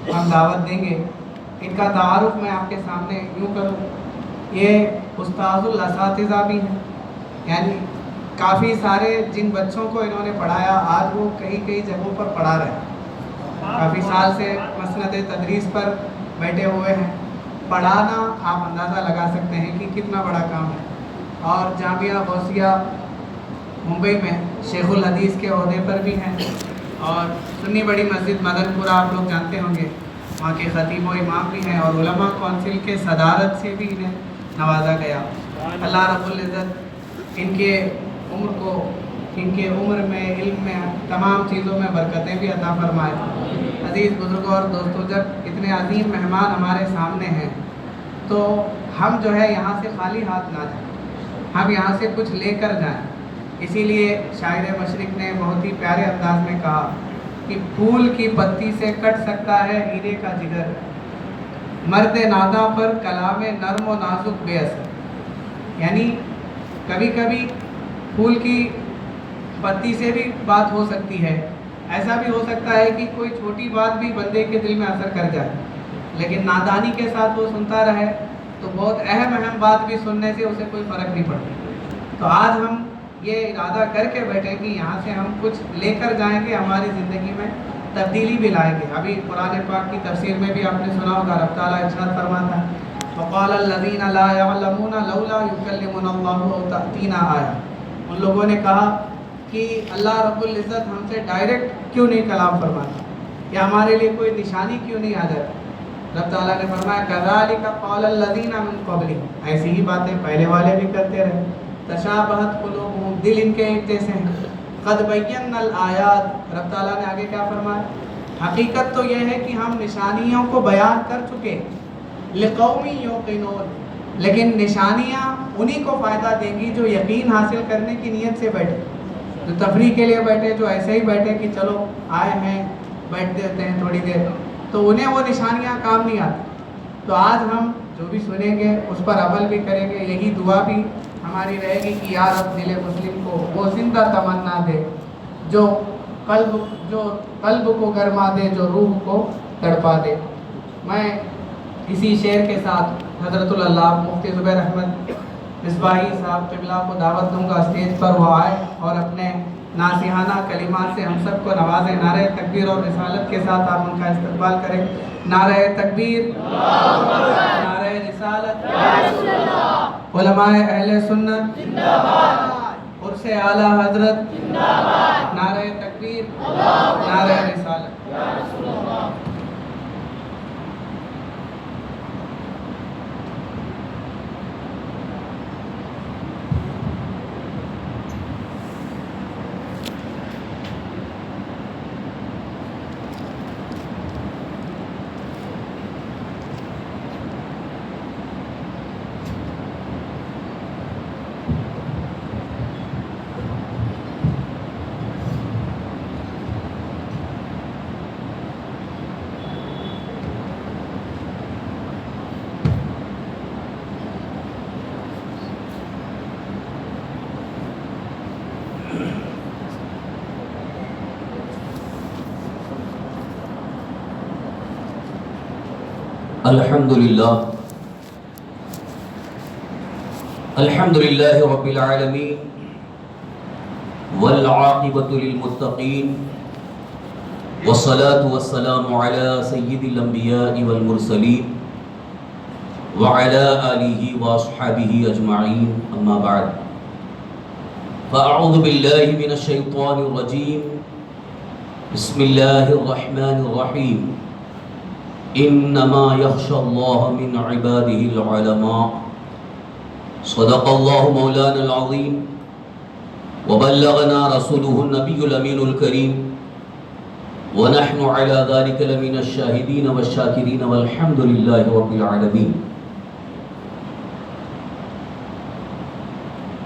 ہم دعوت دیں گے۔ ان کا تعارف میں آپ کے سامنے یوں کروں، یہ استاذ الاساتذہ بھی ہیں، یعنی کافی سارے جن بچوں کو انہوں نے پڑھایا آج وہ کئی جگہوں پر پڑھا رہے ہیں، کافی سال سے مسند تدریس پر بیٹھے ہوئے ہیں۔ پڑھانا آپ اندازہ لگا سکتے ہیں کہ کتنا بڑا کام ہے، اور جامعہ غوثیہ ممبئی میں شیخ الحدیث کے عہدے پر بھی ہیں، اور سنی بڑی مسجد مدن پورہ آپ لوگ جانتے ہوں گے، وہاں کے خطیب و امام بھی ہیں، اور علماء کونسل کے صدارت سے بھی انہیں نوازا گیا۔ اللہ رب العزت ان کے عمر کو، ان کے عمر میں، علم میں، تمام چیزوں میں برکتیں بھی عطا فرمائے۔ عزیز بزرگوں اور دوستوں، جب اتنے عظیم مہمان ہمارے سامنے ہیں تو ہم جو ہے یہاں سے خالی ہاتھ نہ جائیں، ہم یہاں سے کچھ لے کر جائیں۔ اسی لیے شاعر مشرق نے بہت ہی پیارے انداز میں کہا کہ پھول کی پتی سے کٹ سکتا ہے ہیرے کا جگر، مرد ناداں پر کلام نرم و نازک بے اثر۔ یعنی کبھی کبھی پھول کی پتی سے بھی بات ہو سکتی ہے، ایسا بھی ہو سکتا ہے کہ کوئی چھوٹی بات بھی بندے کے دل میں اثر کر جائے، لیکن نادانی کے ساتھ وہ سنتا رہے تو بہت اہم بات بھی سننے سے اسے کوئی فرق نہیں پڑتا۔ تو آج ہم یہ ارادہ کر کے بیٹھے کہ یہاں سے ہم کچھ لے کر جائیں گے، ہماری زندگی میں تبدیلی بھی لائیں گے۔ ابھی قرآن پاک کی تفسیر میں بھی آپ نے سنا ہوگا، رب تعالیٰ ارشاد فرماتا ہے وَقَالَ الَّذِينَ لَا يَعْلَمُونَ لَوْلَا يُكَلِّمُنَا اللَّهُ أَوْ تَأْتِينَا آیَةٌ۔ ان لوگوں نے کہا کہ اللہ رب العزت ہم سے ڈائریکٹ کیوں نہیں کلام فرماتا، یا ہمارے لیے کوئی نشانی کیوں نہیں آ جاتی۔ رب تعالیٰ نے فرمایا كَذَلِكَ قَالَ الَّذِينَ مِن قَبْلِهِمْ، ایسی ہی باتیں پہلے والے بھی کرتے رہے۔ تشابہت قلوبہم، دل ان کے ایک جیسے ہیں۔ قد بینا الآیات، رب تعالیٰ نے آگے کیا فرمایا، حقیقت تو یہ ہے کہ ہم نشانیوں کو بیان کر چکے، لقوم یوقنون، لیکن نشانیاں انہی کو فائدہ دیں گی جو یقین حاصل کرنے کی نیت سے بیٹھے، جو تفریح کے لیے بیٹھے، جو ایسے ہی بیٹھے کہ چلو آئے ہیں بیٹھ دیتے ہیں تھوڑی دیر، تو انہیں وہ نشانیاں کام نہیں آتی۔ تو آج ہم جو بھی سنیں گے اس پر عمل بھی کریں گے، یہی دعا بھی ہماری رہے گی کہ یا رب دل مسلم کو وہ زندہ تمنا دے جو قلب کو گرما دے، جو روح کو تڑپا دے۔ میں اسی شعر کے ساتھ حضرت اللہ مفتی زبیر احمد مصباحی صاحب قبلہ کو دعوت دوں گا اسٹیج پر وہ آئے اور اپنے ناصحانہ کلمات سے ہم سب کو نوازیں۔ نعرہ تکبیر اور رسالت کے ساتھ آپ ان کا استقبال کریں۔ نعرہ تکبیر، نعرہ رسالت، علماء اہل سنت، عرس اعلیٰ حضرت، نعرہ تکبیر، نعرہ رسالت۔ الحمدللہ رب العالمین والعاقبۃ للمتقین والصلاة والسلام علی سید الانبیاء والمرسلین وعلی آلہ واصحابہ اجمعین، اما بعد فاعوذ باللہ من الشیطان الرجیم، بسم اللہ الرحمن الرحیم، انما یخشی اللہ من عبادہ العلماء۔ صدق اللہ مولانا العظیم وبلغنا رسولہ النبی الامین الکریم، ونحن علی ذلک لمن الشاہدین والشاکرین والحمد للہ رب العالمین۔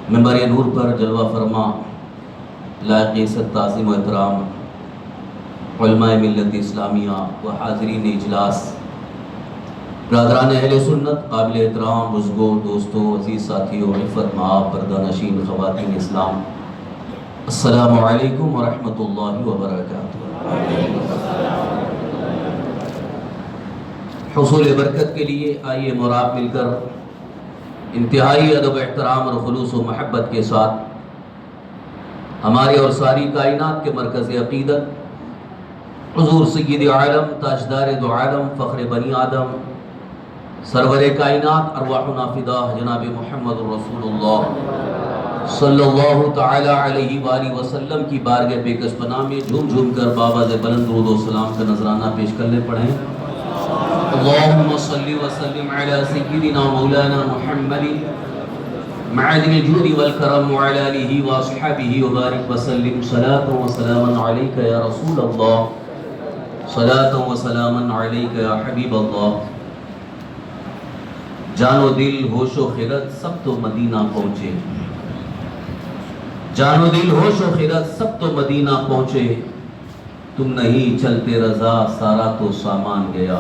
منبر نور پر جلوہ فرما لائق عزت تعظیم و احترام علماء ملت اسلامیہ و حاضرین اجلاس، برادران اہل سنت، قابل احترام بزرگوں، دوستوں، عزیز ساتھیوں، عفت مآب، پردہ نشین خواتین اسلام، السلام علیکم ورحمۃ اللہ وبرکاتہ۔ حصول برکت کے لیے آئیے مراب مل کر انتہائی ادب احترام اور خلوص و محبت کے ساتھ ہمارے اور ساری کائنات کے مرکز عقیدت حضور سید عالم تاجدار دو عالم فخر بنی آدم سرور کائنات ارواحنا فدا جناب محمد رسول اللہ صلی اللہ تعالی علیہ وآلہ وسلم کی بارگاہ بیکش پناہ میں جھوم جھوم کر بابا بلند درود و سلام کا نذرانہ پیش کر لے پڑھیں اللہم صلی وسلم علی سیدنا مولانا محمد معدن الجود والکرم وعلی آلہ واصحابہ وبارک وسلم صلاۃ و سلاما علیک یا رسول اللہ صلاۃ و سلاما علیک یا حبیب اللہ. جان و دل ہوش و خرد سب تو مدینہ پہنچے، جان و دل ہوش و خرد سب تو مدینہ پہنچے، تم نہیں چلتے رضا سارا تو سامان گیا.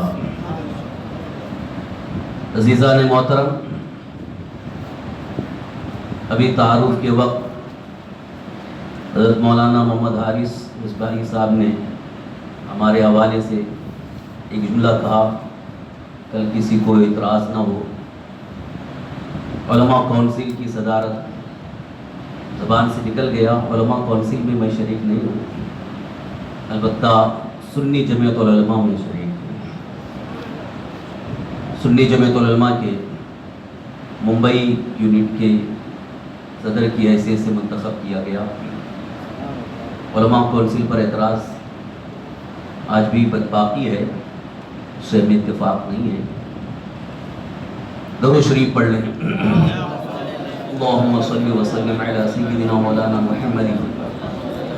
عزیزان محترم، ابھی تعارف کے وقت حضرت مولانا محمد حارث مصباحی صاحب نے ہمارے حوالے سے ایک جملہ کہا، کل کسی کو اعتراض نہ ہو. علماء کونسل کی صدارت زبان سے نکل گیا، علماء کونسل میں میں شریک نہیں ہوں، البتہ سنی جمعیت العلماء میں شریک ہوں. سنی جمعیت العلماء کے ممبئی یونٹ کے صدر کی حیثیت سے منتخب کیا گیا. علماء کونسل پر اعتراض آج بھی باقی ہے، اس سے ہمیں اتفاق نہیں ہے. درود شریف پڑھ لیں. اللہم صلی وسلم علی سیدنا مولانا محمد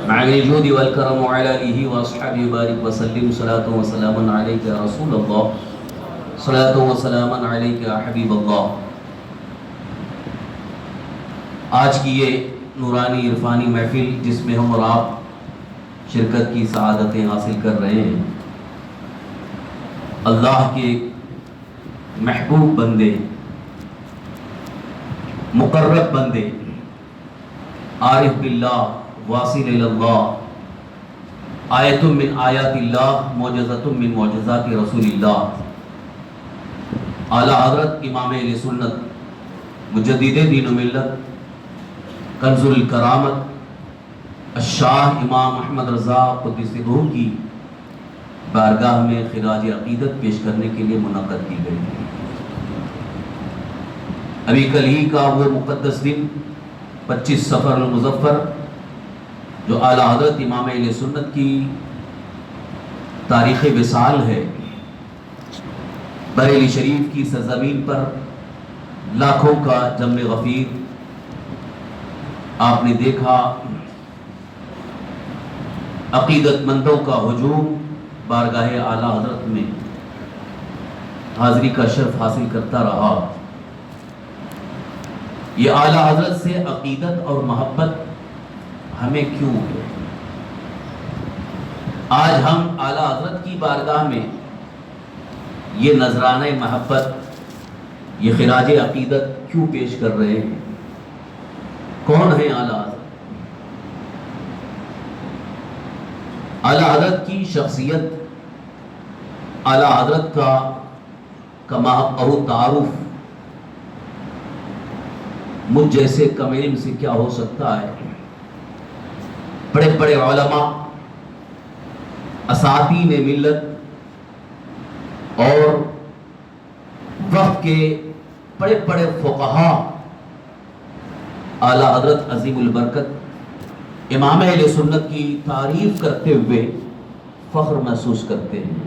معدن الجود والکرم وعلی آلہ واصحابہ وبارک وسلم صلاۃ و سلاما علیک یا رسول اللہ صلاۃ و سلاما علیک یا حبیب اللہ. آج کی یہ نورانی عرفانی محفل جس میں ہم اور آپ شرکت کی سعادتیں حاصل کر رہے ہیں، اللہ کے محبوب بندے، مقرب بندے، عارف باللہ، واصل اللہ، آیت من آیات اللہ، معجزۃ من معجزات رسول اللہ، اعلیٰ حضرت امام اہل سنت مجدد دین و ملت کنز الکرامت الشاہ امام احمد رضا قدس روح کی بارگاہ میں خراج عقیدت پیش کرنے کے لیے منعقد کی گئی. ابھی کل ہی کا وہ مقدس دن 25 صفر المظفر جو اعلیٰ حضرت امام اہل سنت کی تاریخ وصال ہے، بریلی شریف کی سرزمین پر لاکھوں کا جم غفیر آپ نے دیکھا، عقیدت مندوں کا ہجوم بارگاہ اعلیٰ حضرت میں حاضری کا شرف حاصل کرتا رہا. یہ اعلیٰ حضرت سے عقیدت اور محبت ہمیں کیوں ہے؟ آج ہم اعلیٰ حضرت کی بارگاہ میں یہ نذرانہ محبت، یہ خراج عقیدت کیوں پیش کر رہے ہیں؟ کون ہیں اعلیٰ حضرت؟ اعلیٰ حضرت کی شخصیت، اعلیٰ حضرت کا تعارف مجھ جیسے کم علم سے کیا ہو سکتا ہے؟ بڑے بڑے علماء، اساتین ملت اور وقت کے بڑے بڑے فقہاء اعلیٰ حضرت عظیم البرکت امام اہل سنت کی تعریف کرتے ہوئے فخر محسوس کرتے ہیں،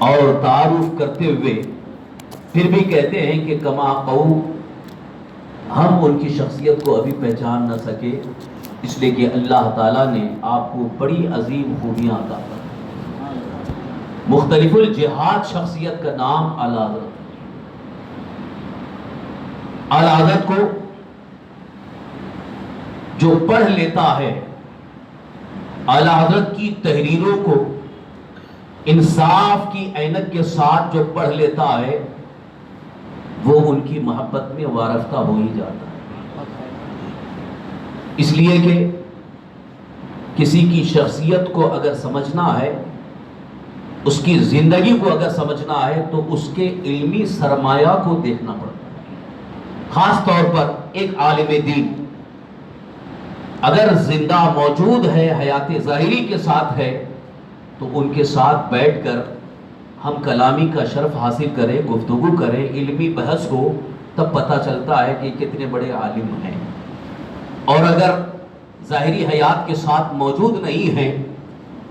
اور تعارف کرتے ہوئے پھر بھی کہتے ہیں کہ کما قو، ہم ان کی شخصیت کو ابھی پہچان نہ سکے، اس لیے کہ اللہ تعالیٰ نے آپ کو بڑی عظیم خوبیاں عطا کی. مختلف الجہاد شخصیت کا نام اعلیٰ حضرت. اعلیٰ حضرت کو جو پڑھ لیتا ہے، اعلیٰ حضرت کی تحریروں کو انصاف کی عینت کے ساتھ جو پڑھ لیتا ہے، وہ ان کی محبت میں وارفتہ ہو ہی جاتا ہے. اس لیے کہ کسی کی شخصیت کو اگر سمجھنا ہے اس کی زندگی کو اگر سمجھنا ہے تو اس کے علمی سرمایہ کو دیکھنا پڑتا ہے. خاص طور پر ایک عالم دین اگر زندہ موجود ہے، حیات ظاہری کے ساتھ ہے، تو ان کے ساتھ بیٹھ کر ہم کلامی کا شرف حاصل کریں، گفتگو کریں، علمی بحث ہو، تب پتہ چلتا ہے کہ کتنے بڑے عالم ہیں. اور اگر ظاہری حیات کے ساتھ موجود نہیں ہیں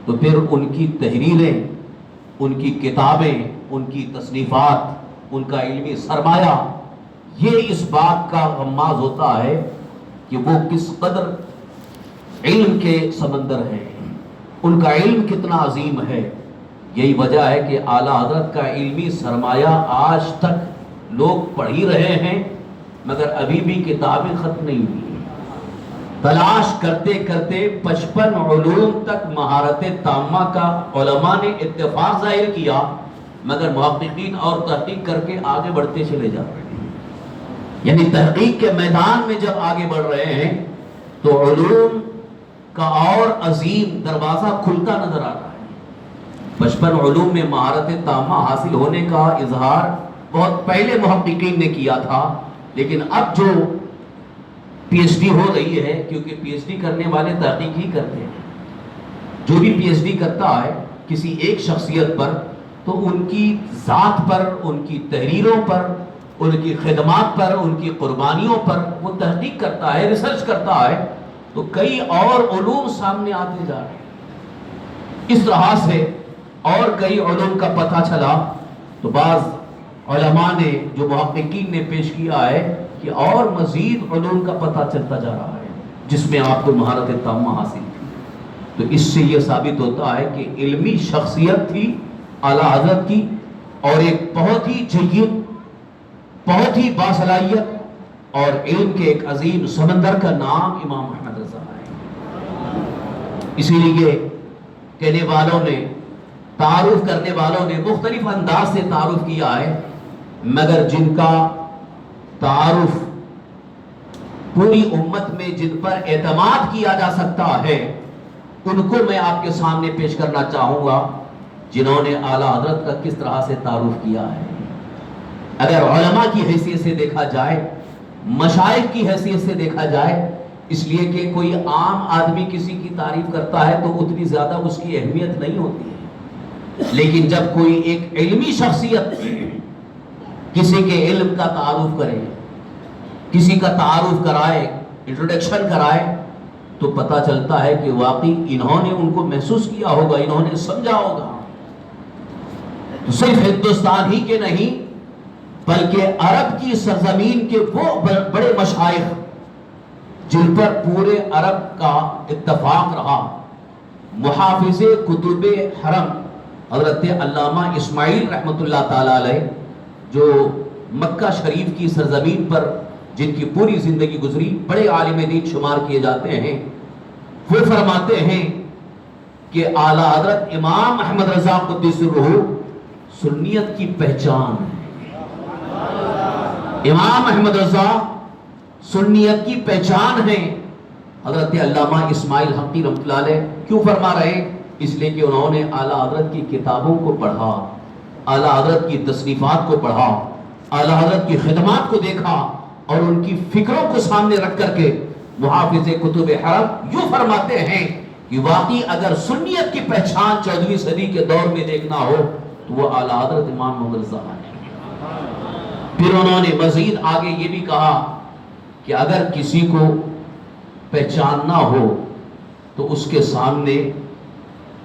تو پھر ان کی تحریریں، ان کی کتابیں، ان کی تصنیفات، ان کا علمی سرمایہ یہ اس بات کا غماز ہوتا ہے کہ وہ کس قدر علم کے سمندر ہیں، ان کا علم کتنا عظیم ہے. یہی وجہ ہے کہ اعلیٰ حضرت کا علمی سرمایہ آج تک لوگ پڑھ ہی رہے ہیں، مگر ابھی بھی کتابیں ختم نہیں ہوئی. تلاش کرتے کرتے 55 علوم تک مہارت تامہ کا علماء نے اتفاق ظاہر کیا، مگر محققین اور تحقیق کر کے آگے بڑھتے چلے جا رہے ہیں. یعنی تحقیق کے میدان میں جب آگے بڑھ رہے ہیں تو علوم کا اور عظیم دروازہ کھلتا نظر آ رہا ہے. 55 علوم میں مہارت تامہ حاصل ہونے کا اظہار بہت پہلے محققین نے کیا تھا، لیکن اب جو پی ایچ ڈی ہو رہی ہے، کیونکہ پی ایچ ڈی کرنے والے تحقیق ہی کرتے ہیں. جو بھی پی ایچ ڈی کرتا ہے کسی ایک شخصیت پر تو ان کی ذات پر، ان کی تحریروں پر، ان کی خدمات پر، ان کی قربانیوں پر وہ تحقیق کرتا ہے، ریسرچ کرتا ہے، تو کئی اور علوم سامنے آتے جا رہے ہیں. اس طرح سے اور کئی علوم کا پتہ چلا تو بعض علماء نے، جو محققین نے پیش کیا ہے کہ اور مزید علوم کا پتہ چلتا جا رہا ہے جس میں آپ کو مہارت تامہ حاصل تھی. تو اس سے یہ ثابت ہوتا ہے کہ علمی شخصیت تھی اعلیٰ حضرت کی، اور ایک بہت ہی جید، بہت ہی باصلاحیت اور علم کے ایک عظیم سمندر کا نام امام احمد رضا ہے. اسی لیے کہنے والوں نے، تعارف کرنے والوں نے مختلف انداز سے تعارف کیا ہے، مگر جن کا تعارف پوری امت میں جن پر اعتماد کیا جا سکتا ہے ان کو میں آپ کے سامنے پیش کرنا چاہوں گا، جنہوں نے اعلیٰ حضرت کا کس طرح سے تعارف کیا ہے. اگر علماء کی حیثیت سے دیکھا جائے، مشائخ کی حیثیت سے دیکھا جائے، اس لیے کہ کوئی عام آدمی کسی کی تعریف کرتا ہے تو اتنی زیادہ اس کی اہمیت نہیں ہوتی ہے، لیکن جب کوئی ایک علمی شخصیت کسی کے علم کا تعارف کرے، کسی کا تعارف کرائے، انٹروڈکشن کرائے، تو پتہ چلتا ہے کہ واقعی انہوں نے ان کو محسوس کیا ہوگا، انہوں نے سمجھا ہوگا. تو صرف ہندوستان ہی کے نہیں بلکہ عرب کی سرزمین کے وہ بڑے مشائخ جن پر پورے عرب کا اتفاق رہا، محافظ کتب حرم حضرت علامہ اسماعیل رحمۃ اللہ تعالی علیہ، جو مکہ شریف کی سرزمین پر جن کی پوری زندگی گزری، بڑے عالم دین شمار کیے جاتے ہیں، وہ فرماتے ہیں کہ اعلیٰ حضرت امام احمد رضا قدس الروح سنیت کی پہچان ہے. امام احمد رضا سنیت کی پہچان ہے. حضرت علامہ اسماعیل حقی رحمۃ اللہ علیہ کیوں فرما رہے؟ اس لیے کہ انہوں نے اعلیٰ حضرت کی کتابوں کو پڑھا، اعلیٰ حضرت کی تصنیفات کو پڑھا، اعلیٰ حضرت کی خدمات کو دیکھا، اور ان کی فکروں کو سامنے رکھ کر کے محافظ کتب حرم یوں فرماتے ہیں کہ واقعی اگر سنیت کی پہچان 14ویں صدی کے دور میں دیکھنا ہو تو وہ اعلیٰ حضرت امام محمد رضا ہے. پھر انہوں نے مزید آگے یہ بھی کہا کہ اگر کسی کو پہچاننا ہو تو اس کے سامنے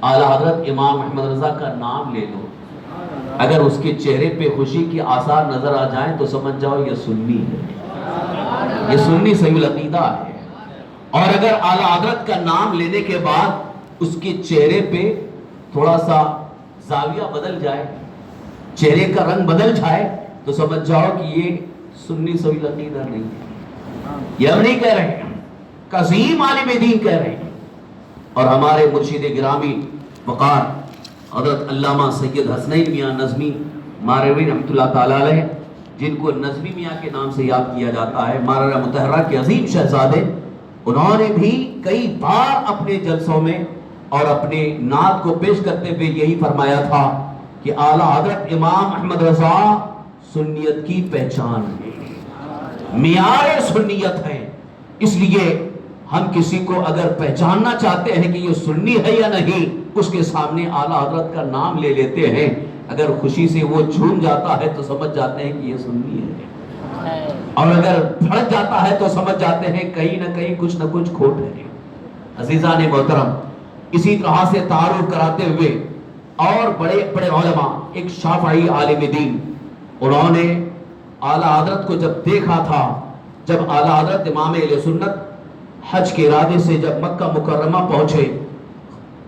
اعلیٰ حضرت امام احمد رضا کا نام لے لو، اگر اس کے چہرے پہ خوشی کے آثار نظر آ جائیں تو سمجھ جاؤ یہ سنی ہے، یہ سنی صحیح العقیدہ ہے. اور اگر اعلیٰ حضرت کا نام لینے کے بعد اس کے چہرے پہ تھوڑا سا زاویہ بدل جائے، چہرے کا رنگ بدل جائے، تو سمجھ جاؤ کہ یہ سنی صحیح العقیدہ نہیں ہے. یہ ہم نہیں کہہ رہے ہیں، عظیم عالم دین کہہ رہے ہیں. اور ہمارے مرشد گرامی وقار حضرت علامہ سید حسنین میاں نظمی ماروی رحمۃ اللہ تعالیٰ علیہ، جن کو نظمی میاں کے نام سے یاد کیا جاتا ہے، مارا مطہرہ کے عظیم شہزادے، انہوں نے بھی کئی بار اپنے جلسوں میں اور اپنے نعت کو پیش کرتے ہوئے یہی فرمایا تھا کہ اعلیٰ حضرت امام احمد رضا سنیت کی پہچان ہے، معیار سنیت ہے۔ اس لیے ہم کسی کو اگر پہچاننا چاہتے ہیں کہ یہ سنی ہے یا نہیں، اس کے سامنے اعلیٰ حضرت کا نام لے لیتے ہیں، اگر خوشی سے وہ جھوم جاتا ہے تو سمجھ جاتے ہیں کہ یہ سنی ہے، اور اگر بھڑک جاتا ہے تو سمجھ جاتے ہیں کہیں نہ کہیں کچھ نہ کچھ کھوٹ ہے۔ عزیزان محترم، اسی طرح سے تعارف کراتے ہوئے اور بڑے بڑے علماء، ایک شافعی عالم دین، انہوں نے اعلیٰ حضرت کو جب دیکھا تھا، جب اعلیٰ حضرت امام اہل سنت حج کے ارادے سے جب مکہ مکرمہ پہنچے،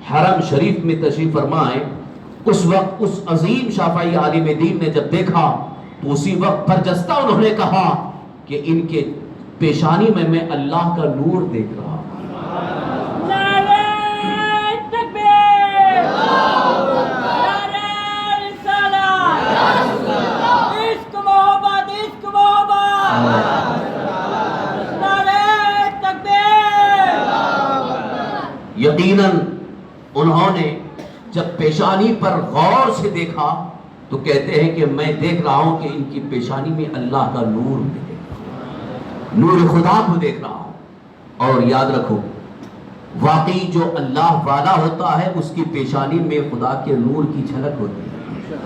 حرم شریف میں تشریف فرما ہے، اس وقت اس عظیم شافعی عالم دین نے جب دیکھا تو اسی وقت برجستہ انہوں نے کہا کہ ان کے پیشانی میں اللہ کا نور دیکھ رہا ہوں۔ یقیناً انہوں نے جب پیشانی پر غور سے دیکھا تو کہتے ہیں کہ میں دیکھ رہا ہوں کہ ان کی پیشانی میں اللہ کا نور دیکھ رہا ہوں، نور خدا کو دیکھ رہا ہوں۔ اور یاد رکھو، واقعی جو اللہ والا ہوتا ہے اس کی پیشانی میں خدا کے نور کی جھلک ہوتی ہے،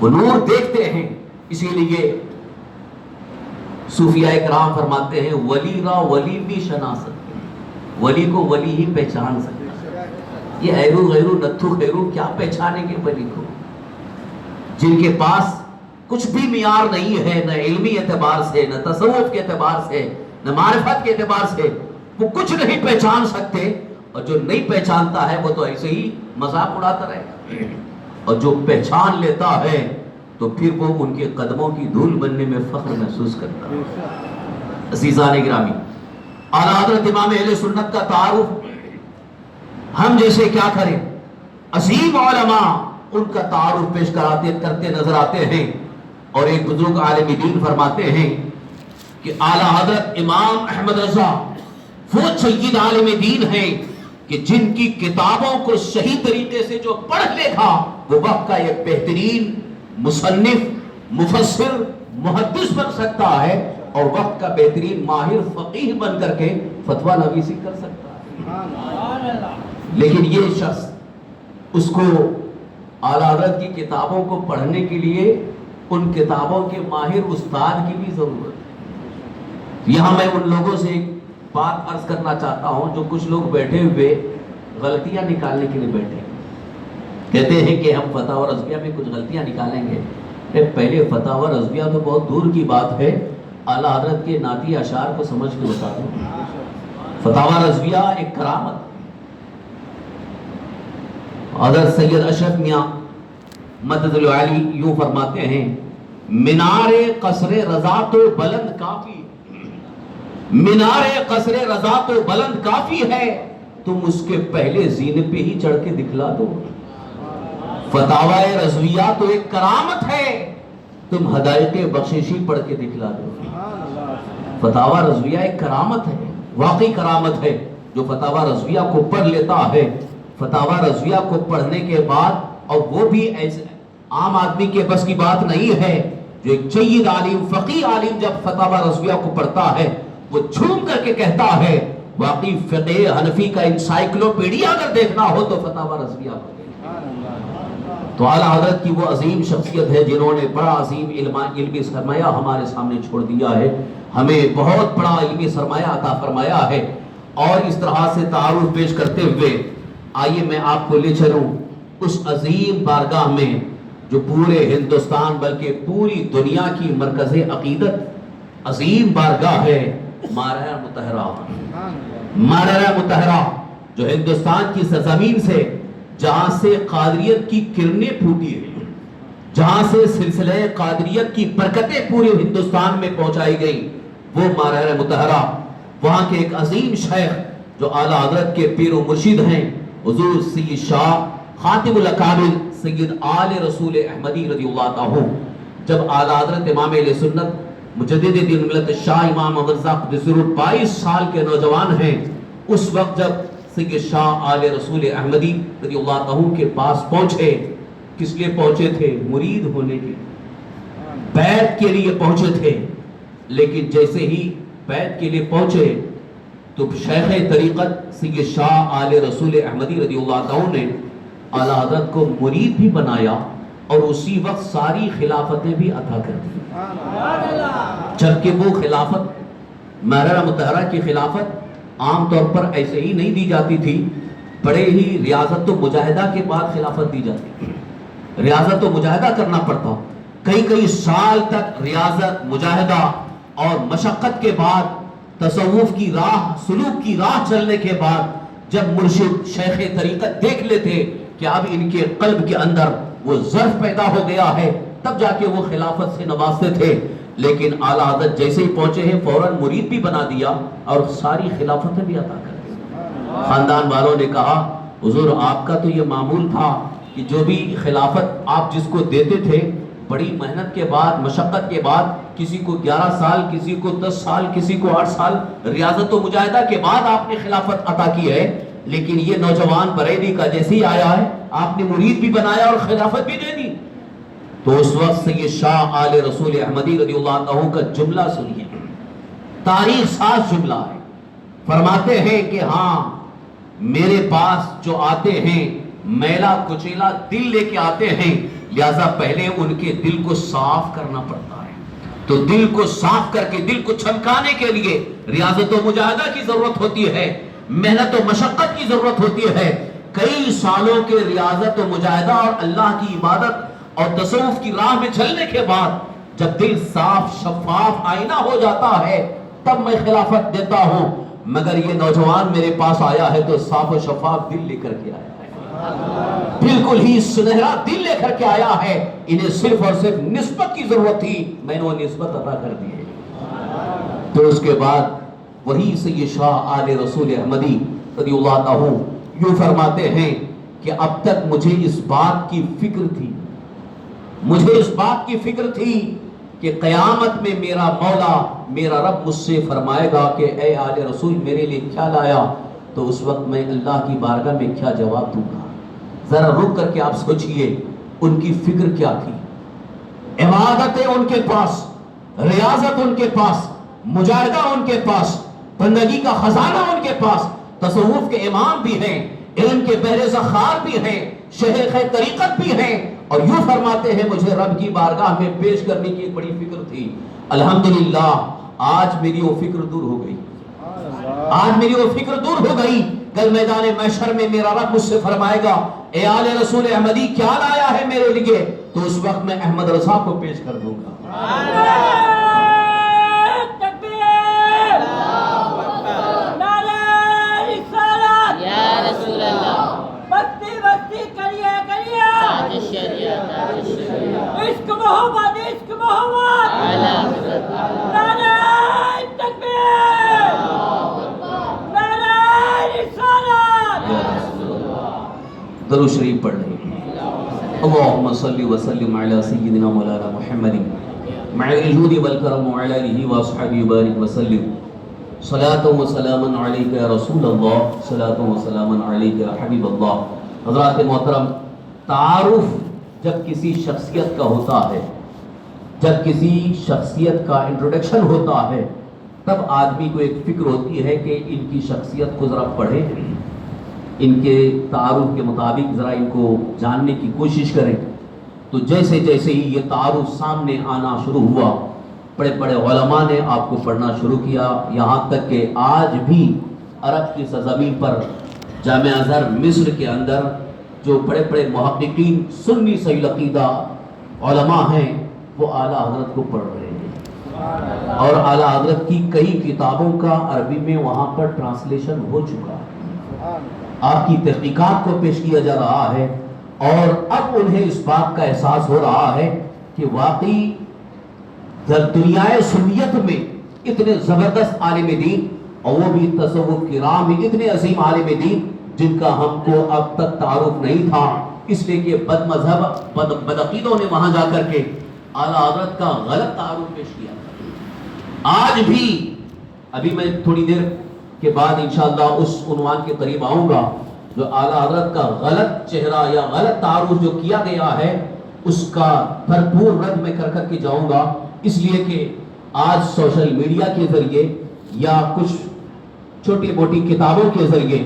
وہ نور دیکھتے ہیں۔ اسی لیے صوفیاء کرام فرماتے ہیں ولی را ولی بھی شناست، ولی کو ولی ہی پہچان سکتا ہے۔ یہ ایرو غیرو نتھو خیرو کیا پہچانیں گے ولی کو؟ جن کے پاس کچھ بھی معیار نہیں ہے، نہ علمی اعتبار سے، نہ تصوف کے اعتبار سے، نہ معرفت کے اعتبار سے، وہ کچھ نہیں پہچان سکتے۔ اور جو نہیں پہچانتا ہے وہ تو ایسے ہی مذاق اڑاتا رہے گا، اور جو پہچان لیتا ہے تو پھر وہ ان کے قدموں کی دھول بننے میں فخر محسوس کرتا ہے۔ عزیزان گرامی، اعلیٰ حضرت امام اہل سنت کا تعارف ہم جیسے کیا کریں، عظیم علماء ان کا تعارف پیش کرتے نظر آتے ہیں۔ اور ایک بزرگ عالم دین فرماتے ہیں کہ اعلیٰ حضرت امام احمد رضا وہ سید عالم دین ہیں کہ جن کی کتابوں کو صحیح طریقے سے جو پڑھ لکھا وہ وقت کا ایک بہترین مصنف، مفسر، محدث بن سکتا ہے، اور وقت کا بہترین ماہر فقیہ بن کر کے فتویٰ نویسی کر سکتا ہے۔ لیکن یہ شخص، اس کو اعلیٰ حضرت کی کتابوں کو پڑھنے کے لیے ان کتابوں کے ماہر استاد کی بھی ضرورت ہے۔ یہاں میں ان لوگوں سے ایک بات عرض کرنا چاہتا ہوں جو کچھ لوگ بیٹھے ہوئے غلطیاں نکالنے کے لیے بیٹھے، کہتے ہیں کہ ہم فتاوی رضویہ میں کچھ غلطیاں نکالیں گے۔ پہلے فتاوی رضویہ تو بہت دور کی بات ہے، اعلیٰ حضرت کے نعتی اشعار کو سمجھ کے بتا دوں۔ فتاوی رضویہ ایک کرامت۔ حضرت سید اشرف میاں مدد العالی یوں فرماتے ہیں، مینار قصر رضا تو بلند کافی، مینار قصر رضا تو بلند کافی ہے، تم اس کے پہلے زینے پہ ہی چڑھ کے دکھلا دو۔ فتاوی رضویہ تو ایک کرامت ہے، تم حدائق بخششی پڑھ کے دکھلا دو۔ فتاوی رضویہ ایک کرامت ہے، واقعی کرامت ہے۔ جو فتاوی رضویہ کو پڑھ لیتا ہے، فتاوی رضویہ کو پڑھنے کے بعد، اور وہ بھی ایسے عام آدمی کے بس کی بات نہیں ہے، جو ایک جید عالم، فقیہ عالم جب فتاوی رضویہ کو پڑھتا ہے وہ جھوم کر کے کہتا ہے، واقعی فقہ حنفی کا انسائکلوپیڈیا اگر دیکھنا ہو تو فتاوی رضویہ کو دیکھنا۔ تو اعلیٰ حضرت کی وہ عظیم شخصیت ہے جنہوں نے بڑا عظیم علمی سرمایہ ہمارے سامنے چھوڑ دیا ہے، ہمیں بہت بڑا علمی سرمایہ عطا فرمایا ہے۔ اور اس طرح سے تعارف پیش کرتے ہوئے آئیے میں آپ کو لے چلوں اس عظیم بارگاہ میں جو پورے ہندوستان بلکہ پوری دنیا کی مرکز عقیدت عظیم بارگاہ ہے، مارہ مطہرہ۔ مارہ مطہرہ جو ہندوستان کی سرزمین سے، جہاں سے قادریت کی کرنیں پھوٹی ہیں، جہاں سے سلسلہ قادریت کی برکتیں پورے ہندوستان میں پہنچائی گئی، وہ مارہ مطہرہ۔ وہاں کے ایک عظیم شیخ جو اعلیٰ حضرت کے پیر و مرشد ہیں، حضور سید شاہ خاتم الاکابر سید آل رسول احمدی رضی اللہ عنہ، جب اعلیٰ حضرت امام اہل سنت مجدد دین ملت شاہ امام احمد رضا قدس سرور 22 سال کے نوجوان ہیں، اس وقت جب سید شاہ آل رسول احمدی رضی اللہ عنہ کے پاس پہنچے. کس لیے پہنچے تھے؟ مرید ہونے کے، بیعت کے لیے پہنچے تھے. لیکن جیسے ہی بیعت کے لیے پہنچے تو شیخ طریقت سید شاہ آل رسول احمدی رضی اللہ عنہ نے اعلیٰ حضرت کو مرید بھی بنایا اور اسی وقت ساری خلافتیں بھی عطا کر دی. جبکہ وہ خلافت مرحلہ مطہرہ کی خلافت عام طور پر ایسے ہی نہیں دی جاتی تھی، بڑے ہی ریاضت و مجاہدہ کے بعد خلافت دی جاتی. ریاضت و مجاہدہ کرنا پڑتا، کئی سال تک ریاضت مجاہدہ اور مشقت کے بعد تصوف کی راہ، سلوک کی راہ چلنے کے بعد جب مرشد شیخ طریقت دیکھ لیتے کہ اب ان کے قلب کے اندر وہ ظرف پیدا ہو گیا ہے، تب جا کے وہ خلافت سے نوازتے تھے. لیکن اعلیٰ حضرت جیسے ہی پہنچے ہیں فوراً مرید بھی بنا دیا اور ساری خلافتیں بھی عطا کر دی. خاندان والوں نے کہا حضور آپ کا تو یہ معمول تھا کہ جو بھی خلافت آپ جس کو دیتے تھے بڑی محنت کے بعد، مشقت کے بعد، کسی کو 11 سال، کسی کو 10 سال، کسی کو 8 سال ریاضت و مجاہدہ کے بعد آپ نے خلافت عطا کی ہے. لیکن یہ نوجوان بریلی کا جیسے ہی آیا ہے آپ نے مرید بھی بنایا اور خلافت بھی دے دی. تو اس وقت سید شاہ آل رسول احمدی رضی اللہ عنہ کا جملہ سنیے، تاریخ ساز جملہ ہے. فرماتے ہیں کہ ہاں میرے پاس جو آتے ہیں میلا کچیلا دل لے کے آتے ہیں، لہذا پہلے ان کے دل کو صاف کرنا پڑتا ہے. تو دل کو صاف کر کے دل کو چمکانے کے لیے ریاضت و مجاہدہ کی ضرورت ہوتی ہے، محنت و مشقت کی ضرورت ہوتی ہے. کئی سالوں کے ریاضت و مجاہدہ اور اللہ کی عبادت اور تصوف کی راہ میں چلنے کے بعد جب دل صاف شفاف آئینہ ہو جاتا ہے تب میں خلافت دیتا ہوں. مگر یہ نوجوان میرے پاس آیا ہے تو صاف و شفاف دل لے کر کے آیا ہے، بالکل ہی سنہرا دل لے کر کے آیا ہے. انہیں صرف اور صرف نسبت کی ضرورت تھی، میں نے وہ نسبت عطا کر دی ہے. تو اس کے بعد وہی سید شاہ آل رسول احمدی رضی اللہ عنہ یوں فرماتے ہیں کہ اب تک مجھے اس بات کی فکر تھی، مجھے اس بات کی فکر تھی کہ قیامت میں میرا مولا، میرا رب مجھ سے فرمائے گا کہ اے آل رسول میرے لیے کیا لایا، تو اس وقت میں اللہ کی بارگاہ میں کیا جواب دوں گا. ذرا رک کر کے آپ سوچئے ان کی فکر کیا تھی. عبادتیں ان کے پاس، ریاضت ان کے پاس، مجاہدہ ان کے پاس، بندگی کا خزانہ ان کے پاس، تصوف کے امام بھی ہیں، علم کے بحر ذخار بھی ہیں، شیخ طریقت بھی ہیں، اور یوں فرماتے ہیں مجھے رب کی بارگاہ میں پیش کرنے کی ایک بڑی فکر تھی. الحمدللہ آج میری وہ فکر دور ہو گئی، آج میری وہ فکر دور ہو گئی. کل میدان محشر میں میرا رب مجھ سے فرمائے گا اے آل رسول احمدی کیا لایا ہے میرے لیے، تو اس وقت میں احمد رضا کو پیش کر دوں گا. عشق محمد، عشق محمد، نعرہ تکبیر، نعرہ رسالت. درود شریف پڑھ لیں. اللہم صلی وسلم علی سیدنا مولانا محمد مع الجود والکرم وعلی آلہ واصحابہ بارک وسلم. صلاۃ و سلاما علیک یا رسول اللہ، صلاۃ و سلاما علیک یا حبیب اللہ. حضرات محترم، تعارف جب کسی شخصیت کا ہوتا ہے، جب کسی شخصیت کا انٹروڈکشن ہوتا ہے، تب آدمی کو ایک فکر ہوتی ہے کہ ان کی شخصیت کو ذرا پڑھے، ان کے تعارف کے مطابق ذرا ان کو جاننے کی کوشش کریں. تو جیسے جیسے ہی یہ تعارف سامنے آنا شروع ہوا، بڑے بڑے علماء نے آپ کو پڑھنا شروع کیا، یہاں تک کہ آج بھی عرب کی سرزمین پر جامعہ ازہر مصر کے اندر جو بڑے بڑے محققین سنی صحیح عقیدہ علماء ہیں وہ اعلیٰ حضرت کو پڑھ رہے ہیں، اور اعلیٰ حضرت کی کئی کتابوں کا عربی میں وہاں پر ٹرانسلیشن ہو چکا ہے، آپ کی تحقیقات کو پیش کیا جا رہا ہے، اور اب انہیں اس بات کا احساس ہو رہا ہے کہ واقعی دنیا سنیت میں اتنے زبردست عالم دین، اور وہ بھی تصوف کی راہ میں اتنے عظیم عالم دین جن کا ہم کو اب تک تعارف نہیں تھا، اس لیے کہ بد مذہب بدعقیدوں نے وہاں جا کر کے اعلیٰ حضرت کا غلط تعارف پیش کیا. آج بھی ابھی میں تھوڑی دیر کے بعد انشاءاللہ اس عنوان کے قریب آؤں گا جو اعلیٰ حضرت کا غلط چہرہ یا غلط تعارف جو کیا گیا ہے اس کا بھرپور رد میں کر کے جاؤں گا، اس لیے کہ آج سوشل میڈیا کے ذریعے یا کچھ چھوٹی موٹی کتابوں کے ذریعے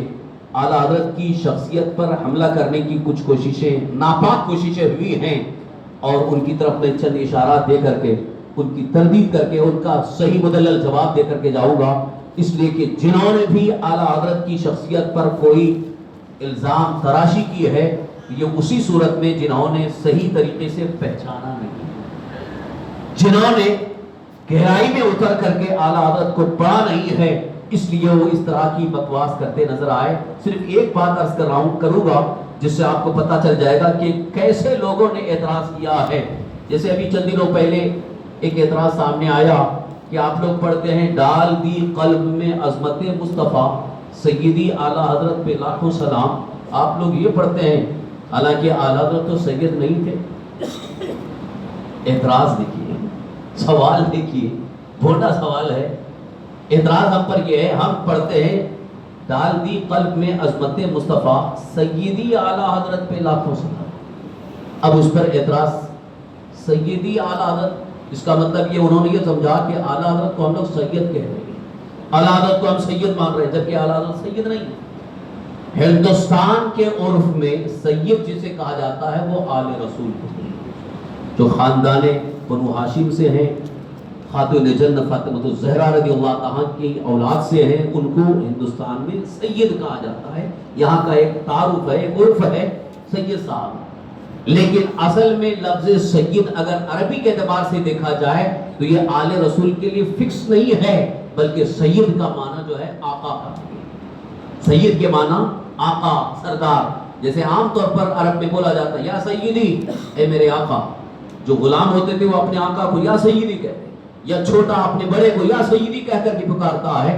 اعلیٰ حضرت کی شخصیت پر حملہ کرنے کی کچھ کوششیں، ناپاک کوششیں ہوئی ہیں، اور ان کی طرف میں چند اشارات دے کر کے ان کی تردید کر کے ان کا صحیح مدلل جواب دے کر کے جاؤں گا، اس لیے کہ جنہوں نے بھی اعلیٰ حضرت کی شخصیت پر کوئی الزام تراشی کی ہے یہ اسی صورت میں جنہوں نے صحیح طریقے سے پہچانا نہیں، جنہوں نے گہرائی میں اتر کر کے اعلیٰ حضرت کو پڑھا نہیں ہے، اس لیے وہ اس طرح کی بکواس کرتے نظر آئے۔ صرف ایک بات عرض کروں گا جس سے آپ کو پتہ چل جائے گا کہ کیسے لوگوں نے اعتراض کیا ہے۔ جیسے ابھی چند دنوں پہلے ایک اعتراض سامنے آیا کہ آپ لوگ پڑھتے ہیں ڈال دی قلب میں عظمت مصطفیٰ سیدی اعلیٰ حضرت پہ لاکھوں سلام، آپ لوگ یہ پڑھتے ہیں، حالانکہ اعلیٰ حضرت تو سید نہیں تھے۔ اعتراض دیکھیے، سوال دیکھیے، بھونڈا سوال ہے۔ اعتراض ہم پر یہ ہے، ہم پڑھتے ہیں ڈال دی قلب میں عظمت مصطفیٰ سیدی اعلیٰ حضرت پہ لاکھوں سلام، اب اس پر اعتراض سیدی اعلیٰ حضرت، اس کا مطلب یہ انہوں نے یہ سمجھا کہ اعلیٰ حضرت کو ہم لوگ سید کہہ رہے ہیں، اعلیٰ حضرت کو ہم سید مان رہے ہیں، جبکہ اعلیٰ حضرت سید نہیں ہے۔ ہندوستان کے عرف میں سید جسے کہا جاتا ہے وہ آل رسول جو خاندان بنو ہاشم سے ہیں، خاتون جنت فاطمہ الزہرا رضی اللہ عنہا کی اولاد سے ہیں، ان کو ہندوستان میں سید کہا جاتا ہے، یہاں کا ایک تعارف ہے، ایک عرف ہے سید صاحب۔ لیکن اصل میں لفظ سید اگر عربی کے اعتبار سے دیکھا جائے تو یہ آل رسول کے لیے فکس نہیں ہے، بلکہ سید کا معنی جو ہے آقا کا ہے۔ سید کے معنی آقا، سردار، جیسے عام طور پر عرب میں بولا جاتا ہے یا سیدی، اے میرے آقا۔ جو غلام ہوتے تھے وہ اپنے آقا کو یا سیدی کہتے ہیں، یا چھوٹا اپنے بڑے کو یا سیدی کہہ کر کے پکارتا ہے،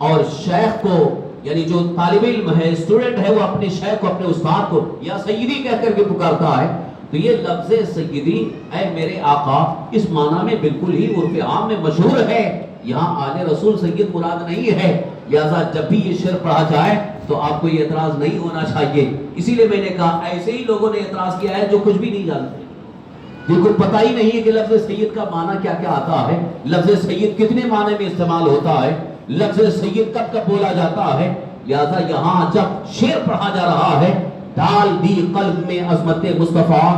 اور شیخ کو یعنی جو طالب علم ہے، اسٹوڈنٹ ہے، وہ اپنے شیخ کو، اپنے استاد کو یا سیدی کہہ کر کے پکارتا ہے۔ تو یہ لفظ سیدی، اے میرے آقا، اس معنی میں بالکل ہی عرف عام میں مشہور ہے، یہاں آل رسول سید مراد نہیں ہے، لہذا جب بھی یہ شعر پڑھا جائے تو آپ کو یہ اعتراض نہیں ہونا چاہیے۔ اسی لیے میں نے کہا ایسے ہی لوگوں نے اعتراض کیا ہے جو کچھ بھی نہیں جانتے، جن کو پتہ ہی نہیں ہے کہ لفظ سید کا معنی کیا کیا آتا ہے، لفظ سید کتنے معنی میں استعمال ہوتا ہے، لفظ سید کب کب بولا جاتا ہے۔ لہذا یہاں جب شعر پڑھا جا رہا ہے ڈال دی قلب میں عظمت مصطفیٰ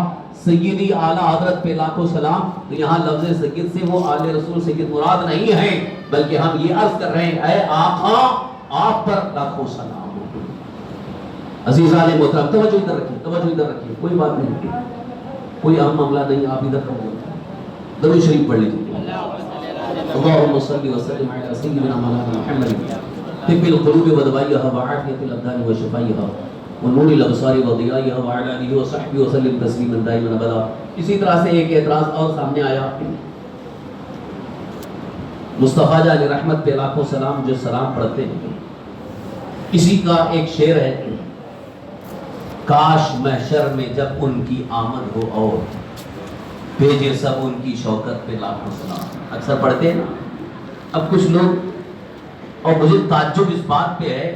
سیدی اعلیٰ حضرت پہ لاکھوں سلام، تو یہاں لفظ سید سے وہ آل رسول سید مراد نہیں ہے، بلکہ ہم یہ عرض کر رہے ہیں اے آقا آپ پر لاکھوں سلام۔ عزیزان محترم توجہ ادھر رکھیے، توجہ ادھر رکھیے، کوئی بات نہیں، کوئی اہم معاملہ نہیں، آپ ادھر رکھیے، درود شریف پڑھ لیجیے۔ اللهم صل وسلم على سيدنا مولانا محمد طب القلوب ودوائها وعافية الأبدان وشفائها ونور الأبصار وضيائها وعلى آله وصحبه وسلم تسليما دائما أبدا۔ اسی طرح سے ایک اعتراض اور سامنے آیا، مصطفیٰ جان علیہ رحمت پہ لاکھوں سلام جو سلام پڑھتے ہیں، اسی کا ایک شعر ہے، کاش محشر میں جب ان کی آمد ہو اور بھیجے سب ان کی شوکت پہ لاکھوں سلام، اکثر پڑھتے ہیں نا۔ اب کچھ لوگ، اور مجھے تعجب اس بات پہ ہے،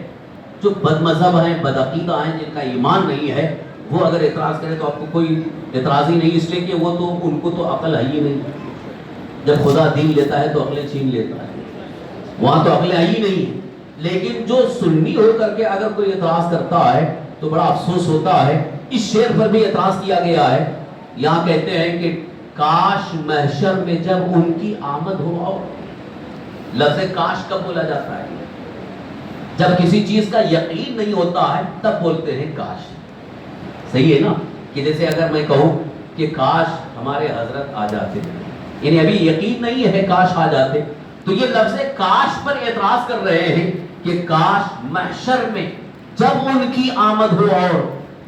جو بد مذہب ہیں، بدعقیدہ ہیں، جن کا ایمان نہیں ہے، وہ اگر اعتراض کرے تو آپ کو کوئی اعتراض ہی نہیں، اس لیے کہ وہ تو ان کو تو عقل ہے ہی نہیں۔ جب خدا دین لیتا ہے تو عقلیں چھین لیتا ہے، وہاں تو عقلیں ہے ہی نہیں۔ لیکن جو سنی ہو کر کے اگر کوئی اعتراض کرتا ہے تو بڑا افسوس ہوتا ہے۔ اس شعر پر بھی اعتراض کیا گیا ہے، یہاں کہتے ہیں کہ کاش محشر میں جب ان کی آمد ہو اور، لفظ کاش کب بولا جاتا ہے؟ جب کسی چیز کا یقین نہیں ہوتا ہے تب بولتے ہیں کاش۔ صحیح ہے نا؟ کہ جیسے اگر میں کہوں کہ کاش ہمارے حضرت آ جاتے، یعنی ابھی یقین نہیں ہے، کاش آ جاتے، تو یہ لفظ کاش پر اعتراض کر رہے ہیں کہ کاش محشر میں جب ان کی آمد ہو اور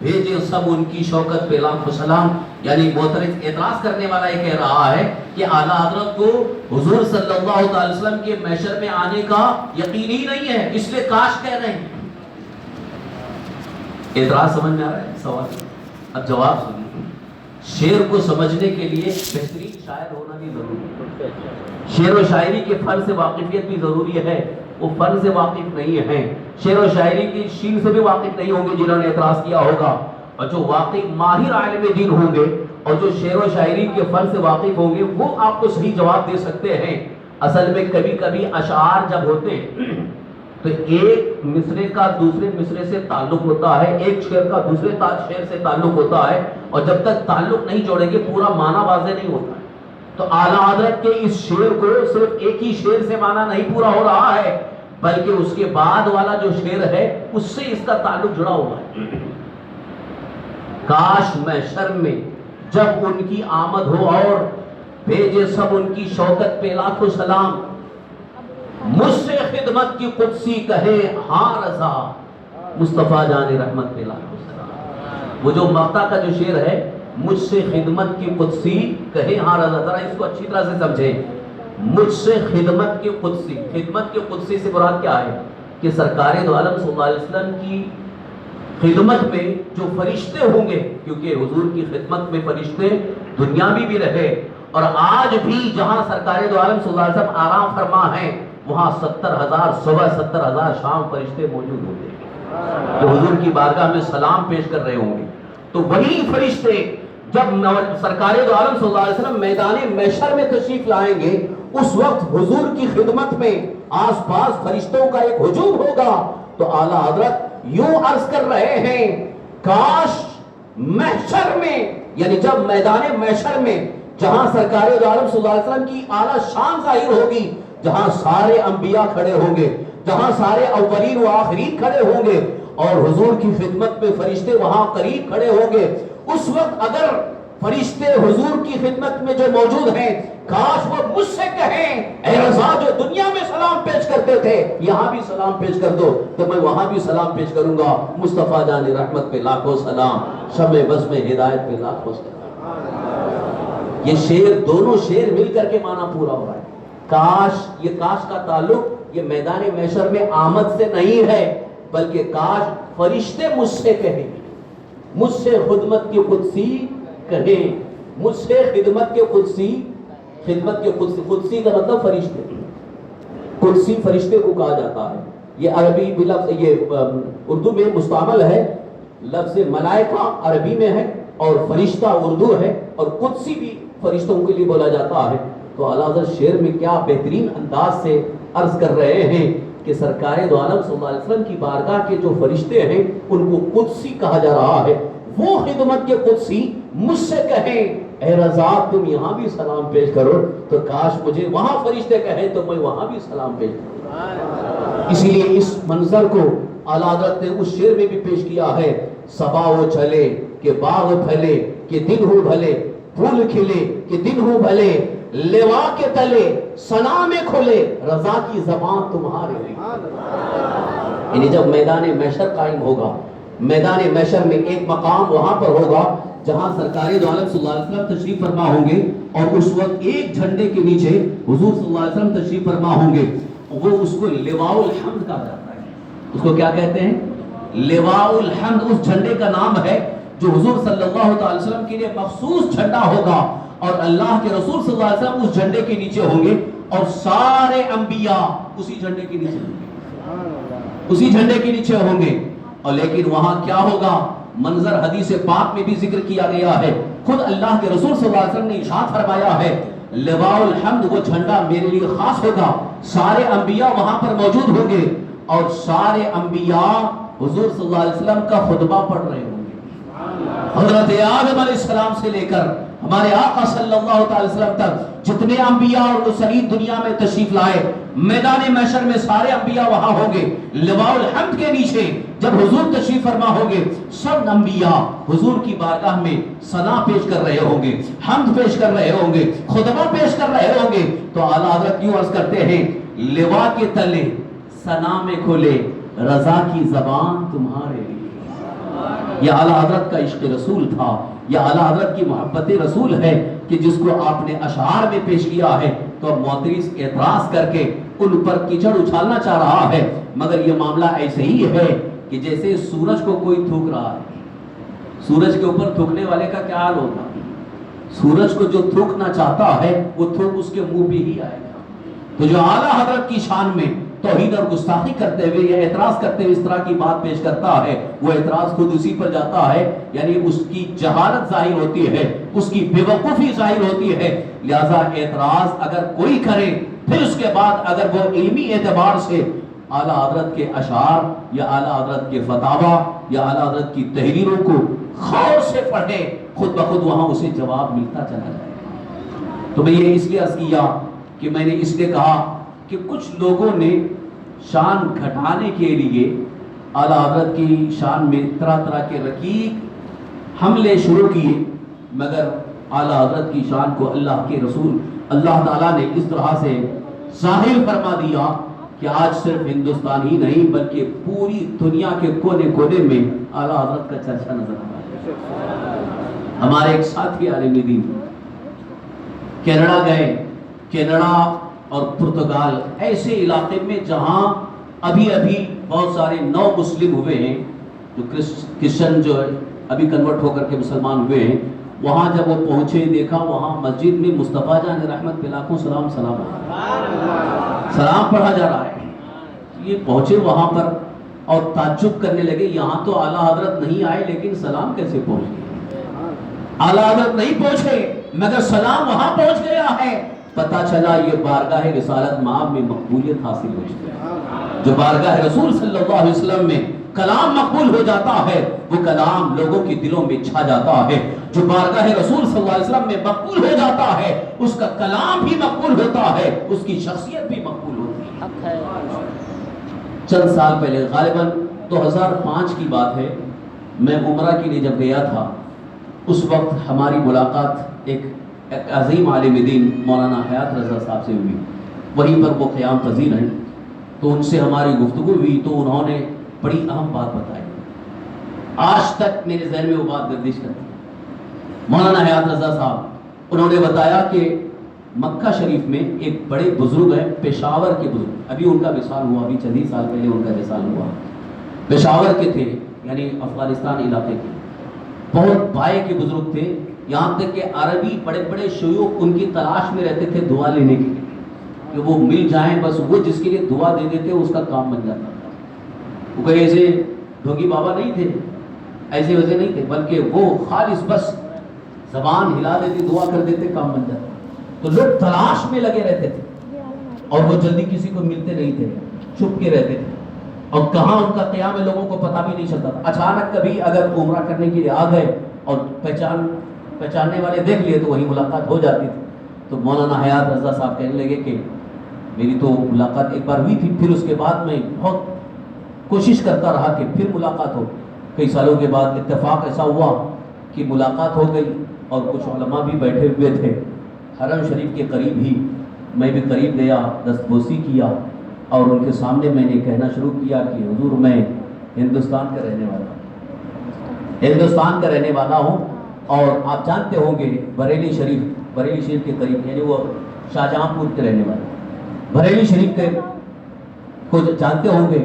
بھیجے سب ان کی شوکت پہ لاکھوں سلام۔ یعنی معترض اعتراض کرنے والا یہ کہہ رہا ہے کہ اعلیٰ حضرت کو حضور صلی اللہ علیہ وسلم کے محشر میں آنے کا یقین ہی نہیں ہے، اس لیے کاش کہہ رہے ہیں۔ اعتراض سمجھ میں آ رہا ہے سوال؟ اب جواب سنیے۔ شعر کو سمجھنے کے لیے بہترین شاعر ہونا بھی ضروری ہے، شعر و شاعری کے فن سے واقفیت بھی ضروری ہے، وہ فن سے واقف نہیں ہیں، شعر و شاعری کی شین سے بھی واقف نہیں ہوں گے جنہوں نے اعتراض کیا ہوگا، اور جو واقعی ماہر عالم دین ہوں گے اور جو شعر و شاعری کے فن سے واقف ہوں گے وہ آپ کو صحیح جواب دے سکتے ہیں۔ اصل میں کبھی کبھی اشعار جب ہوتے ہیں تو ایک مصرے کا دوسرے مصرے سے تعلق ہوتا ہے، ایک شعر کا دوسرے شعر سے تعلق ہوتا ہے، اور جب تک تعلق نہیں جوڑیں گے پورا معنی واضح نہیں ہوتا ہے۔ تو اعلیٰ حضرت کے اس شعر کو صرف ایک ہی شعر سے معنی نہیں پورا ہو رہا ہے، بلکہ اس کے بعد والا جو شعر ہے اس سے اس کا تعلق جڑا ہوا ہے۔ کاش محشر میں جب ان کی آمد ہو اور بھیجے سب ان کی شوکت پہ لاکھوں سلام، مجھ سے خدمت کی قدسی کہے ہاں رضا، مصطفیٰ جان رحمت پہ لاکھوں سلام۔ وہ جو مقطع کا جو شعر ہے، مجھ سے خدمت کی قدسی کہے ہاں رضا، ذرا اس کو اچھی طرح سے سمجھیں۔ مجھ سے خدمت کی قدسی، خدمت کی قدسی سے مراد کیا ہے کہ سرکار دو عالم صلی اللہ علیہ وسلم کی خدمت میں جو فرشتے ہوں گے، کیونکہ حضور کی خدمت میں فرشتے دنیاوی بھی رہے اور آج بھی جہاں سرکار دو عالم صلی اللہ علیہ وسلم آرام فرما ہیں وہاں 70,000 صبح 70,000 شام فرشتے موجود ہوں گے جو حضور کی بارگاہ میں سلام پیش کر رہے ہوں گے۔ تو وہی فرشتے جب سرکار دو عالم صلی اللہ علیہ وسلم میدان محشر میں تشریف لائیں گے، اس وقت حضور کی خدمت میں آس پاس فرشتوں کا ایک ہجوم ہوگا۔ تو اعلیٰ حضرت یوں عرض کر رہے ہیں، کاش محشر میں، یعنی جب میدان محشر میں جہاں سرکار دو عالم صلی اللہ علیہ وسلم کی اعلیٰ شان ظاہر ہوگی، جہاں سارے انبیاء کھڑے ہوں گے، جہاں سارے اولین و آخرین کھڑے ہوں گے اور حضور کی خدمت میں فرشتے وہاں قریب کھڑے ہوں گے، اس وقت اگر فرشتے حضور کی خدمت میں جو موجود ہیں کاش وہ مجھ سے کہیں اے رضا جو دنیا میں سلام پیش کرتے تھے یہاں بھی سلام پیش کر دو، تو میں وہاں بھی سلام پیش کروں گا، مصطفیٰ جان رحمت پہ لاکھوں سلام، شمع بزم ہدایت پہ لاکھوں سلام۔ یہ شعر، دونوں شعر مل کر کے معنی پورا ہو رہا ہے۔ کاش، یہ کاش کا تعلق یہ میدان محشر میں آمد سے نہیں ہے، بلکہ کاش فرشتے مجھ سے کہیں، مجھ سے خدمت کی قدسی کہیں، مجھ سے خدمت کے قدسی، خدمت کے قدسی کا مطلب فرشتے، قدسی فرشتے کو کہا جاتا ہے۔ یہ عربی بلفظ، یہ اردو میں مستعمل ہے، لفظ ملائکہ عربی میں ہے اور فرشتہ اردو ہے، اور قدسی بھی فرشتوں کے لیے بولا جاتا ہے۔ تو اعلیٰ حضرت شعر میں کیا بہترین انداز سے عرض کر رہے ہیں کہ سرکار دو عالم صلی اللہ علیہ وسلم کی بارگاہ کے جو فرشتے ہیں ان کو قدسی کہا جا رہا ہے، وہ خدمت کے قدسی مجھ سے کہیں اے رضا تم یہاں بھی سلام پیش کرو، تو کاش مجھے وہاں فرشتے کہیں تو میں وہاں بھی سلام پیش کروں۔ اسی لیے اس منظر کو اعلیٰ حضرت نے اس شعر میں بھی پیش کیا ہے، صبا وہ چلے کہ باغ پھلے کہ دن ہو بھلے، پھول کھلے کہ دن ہو بھلے، لوا کے تلے ثنا میں کھلے رضا کی زبان تمہارے لیے۔ یعنی جب میدان محشر قائم ہوگا، میدان محشر میں ایک مقام وہاں پر ہوگا جہاں سرکار دو عالم صلی اللہ علیہ وسلم تشریف فرما ہوں گے، اور اس وقت ایک جھنڈے کے نیچے حضور صلی اللہ علیہ وسلم تشریف فرما ہوں گے، وہ اس کو لواء الحمد کہا جاتا ہے۔ اس کو کیا کہتے ہیں؟ لواء الحمد۔ اس جھنڈے کا نام ہے جو حضور صلی اللہ علیہ وسلم کے لیے مخصوص جھنڈا ہوگا، اور اللہ کے رسول صلی اللہ علیہ وسلم اس جھنڈے کے نیچے ہوں گے، اور سارے انبیاء اسی جھنڈے کے نیچے ہوں گے، اسی جھنڈے کے نیچے ہوں گے۔ اور لیکن وہاں کیا ہوگا؟ منظر حدیث پاک میں بھی ذکر کیا گیا ہے، خود اللہ کے رسول صلی اللہ علیہ وسلم نے ارشاد فرمایا ہے، لواء الحمد، وہ جھنڈا میرے لیے خاص ہوگا، سارے انبیاء وہاں پر موجود ہوں گے، اور سارے انبیاء حضور صلی اللہ علیہ وسلم کا خطبہ پڑھ رہے ہوں گے۔ حضرت آدم علیہ السلام سے لے کر ہمارے آقا صلی اللہ علیہ وسلم تک جتنے انبیاء اور مرسلین دنیا میں تشریف لائے، میدان محشر میں سارے انبیاء وہاں ہوں گے۔ لواء الحمد کے نیچے جب حضور تشریف فرما ہوں گے، سب انبیاء حضور کی بارگاہ میں ثنا پیش کر رہے ہوں گے، حمد پیش کر رہے ہوں گے، خطبہ پیش کر رہے ہوں گے۔ تو اعلیٰ حضرت یوں عرض کرتے ہیں، لوا کے تلے ثنا میں کھلے رضا کی زبان تمہارے لیے۔ یہ اعلیٰ حضرت کا عشق رسول تھا، یہ اعلیٰ حضرت کی محبت رسول ہے کہ جس کو آپ نے اشعار میں پیش کیا ہے۔ تو اب معترض اعتراض کر کے ان پر کیچڑ اچھالنا چاہ رہا ہے، مگر یہ معاملہ ایسے ہی ہے کہ جیسے سورج کو کوئی تھوک رہا ہے، سورج کے اوپر تھوکنے والے کا کیا حال ہوگا؟ سورج کو جو تھوکنا چاہتا ہے وہ تھوک اس کے منہ پہ ہی آئے گا۔ تو جو اعلیٰ حضرت کی شان میں توہین اور گستاخی کرتے ہوئے یا اعتراض کرتے ہوئے اس طرح کی بات پیش کرتا ہے، وہ اعتراض خود اسی پر جاتا ہے، یعنی اس کی جہالت ظاہر ہوتی ہے، اس کی بے وقوفی ظاہر ہوتی ہے۔ لہذا اعتراض اگر کوئی کرے پھر اس کے بعد اگر وہ علمی اعتبار سے اعلیٰ حضرت کے اشعار یا اعلیٰ حضرت کے فتاوی یا اعلیٰ حضرت کی تحریروں کو غور سے پڑھے، خود بخود وہاں اسے جواب ملتا چلا جائے۔ تو میں یہ اس لیے عرض کیا کہ میں نے اس لیے کہا کہ کچھ لوگوں نے شان گھٹانے کے لیے اعلیٰ حضرت کی شان میں طرح طرح کے رقیق حملے شروع کیے، مگر اعلیٰ حضرت کی شان کو اللہ کے رسول اللہ تعالیٰ نے اس طرح سے ظاہر فرما دیا کہ آج صرف ہندوستان ہی نہیں بلکہ پوری دنیا کے کونے کونے میں اعلیٰ حضرت کا چرچا نظر آ رہا ہے۔ ہمارے ایک ساتھی عالم دین کینیڈا گئے، کینیڈا اور پرتگال ایسے علاقے میں جہاں ابھی بہت سارے نو مسلم ہوئے ہیں، جو کرسچن جو ابھی کنورٹ ہو کر کے مسلمان ہوئے ہیں، وہاں جب وہ پہنچے دیکھا وہاں مسجد میں مصطفیٰ جان رحمت پہ لاکھوں سلام پڑھا جا رہا ہے۔ یہ پہنچے وہاں پر اور تعجب کرنے لگے، یہاں تو اعلیٰ حضرت نہیں آئے لیکن سلام کیسے پہنچ گئے؟ اعلیٰ حضرت نہیں پہنچے مگر سلام وہاں پہنچ گیا ہے۔ پتہ چلا یہ بارگاہ رسالت مآب میں مقبولیت حاصل ہو چکی ہے۔ جو بارگاہ رسول صلی اللہ علیہ وسلم میں کلام مقبول ہو جاتا ہے وہ کلام لوگوں کے دلوں میں چھا جاتا ہے۔ جو بارگاہ رسول صلی اللہ علیہ وسلم میں مقبول ہو جاتا ہے اس کا کلام بھی مقبول ہوتا ہے، اس کی شخصیت بھی مقبول ہوتی ہے۔ چند سال پہلے غالباً 2005 کی بات ہے، میں عمرہ کے لیے جب گیا تھا اس وقت ہماری ملاقات ایک عظیم عالم دین مولانا حیات رضا صاحب سے ہوئی، وہیں پر وہ قیام پذیر ہیں، تو ان سے ہماری گفتگو ہوئی تو انہوں نے بڑی اہم بات بتائی، آج تک میرے ذہن میں وہ بات گردش کرتی ہے۔ مولانا حیات رضا صاحب انہوں نے بتایا کہ مکہ شریف میں ایک بڑے بزرگ ہیں، پشاور کے بزرگ، ابھی ان کا وصال ہوا، ابھی چند ہی سال پہلے ان کا وصال ہوا، پشاور کے تھے، یعنی افغانستان علاقے کے، بہت بھائی کے بزرگ تھے، یہاں تک کہ عربی بڑے بڑے شیوخ ان کی تلاش میں رہتے تھے دعا لینے کے لیے کہ وہ مل جائیں، بس وہ جس کے لیے دعا دے دیتے اس کا کام بن جاتا تھا۔ وہ کوئی ایسے ڈھونگی بابا نہیں تھے، ایسے ویسے نہیں تھے، بلکہ وہ خالص بس زبان ہلا دیتے، دعا کر دیتے، کام بن جاتا۔ تو لوگ تلاش میں لگے رہتے تھے اور وہ جلدی کسی کو ملتے نہیں تھے، چھپ کے رہتے تھے، اور کہاں ان کا قیام ہے لوگوں کو پتہ بھی نہیں چلتا تھا۔ اچانک کبھی اگر عمرہ کرنے کے لیے آ گئے اور پہچاننے والے دیکھ لیے تو وہی ملاقات ہو جاتی تھی۔ تو مولانا حیات رضا صاحب کہنے لگے کہ میری تو ملاقات ایک بار ہوئی تھی، پھر اس کے بعد میں بہت کوشش کرتا رہا کہ پھر ملاقات ہو۔ کئی سالوں کے بعد اتفاق ایسا ہوا کہ ملاقات ہو گئی اور کچھ علماء بھی بیٹھے ہوئے تھے حرم شریف کے قریب ہی، میں بھی قریب گیا، دستبوسی کیا اور ان کے سامنے میں نے کہنا شروع کیا کہ حضور میں ہندوستان کا رہنے والا ہوں، اور آپ جانتے ہوں گے بریلی شریف کے قریب، یعنی وہ شاہجہاں پور کے رہنے والے، بریلی شریف کے کو جانتے ہوں گے۔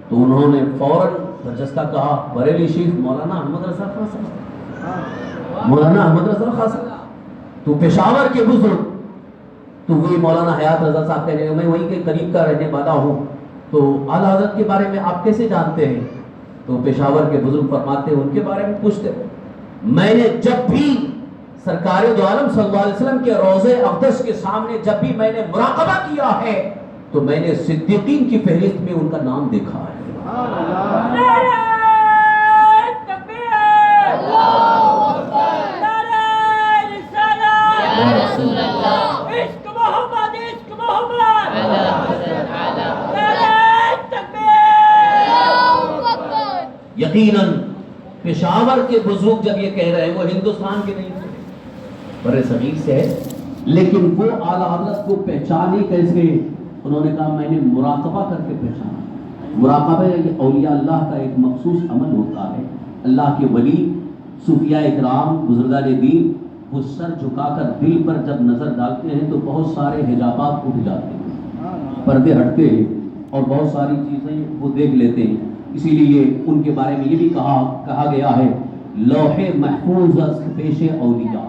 تو انہوں نے فوراً برجستہ کہا بریلی شریف مولانا احمد رضا خان صاحب، مولانا احمد رضا خان صاحب تو پشاور کے بزرگ، تو وہی مولانا حیات رضا صاحب کہنے لگے میں وہیں کے قریب کا رہنے والا ہوں، تو اعلیٰ حضرت کے بارے میں آپ کیسے جانتے ہیں؟ تو پشاور کے بزرگ فرماتے ہیں ان کے بارے میں پوچھتے، میں نے جب بھی سرکار دو عالم صلی اللہ علیہ وسلم کے روضے اقدس کے سامنے جب بھی میں نے مراقبہ کیا ہے تو میں نے صدیقین کی فہرست میں ان کا نام دیکھا ہے۔ یقیناً پشاور کے بزرگ جب یہ کہہ رہے ہیں وہ ہندوستان کے نہیں تھے، بر صغیر سے ہے، لیکن وہ اعلیٰ حضرت کو پہچانے کیسے؟ انہوں نے کہا میں نے مراقبہ کر کے پہچانا۔ مراقبہ یہ اولیاء اللہ کا ایک مخصوص عمل ہوتا ہے، اللہ کے ولی صوفیاء اکرام بزرگان دین وہ سر جھکا کر دل پر جب نظر ڈالتے ہیں تو بہت سارے حجابات اٹھ جاتے ہیں، پردے ہٹتے ہیں اور بہت ساری چیزیں وہ دیکھ لیتے ہیں۔ اسی لیے ان کے بارے میں یہ بھی کہا گیا ہے لوح محفوظ است پیش اولیاء،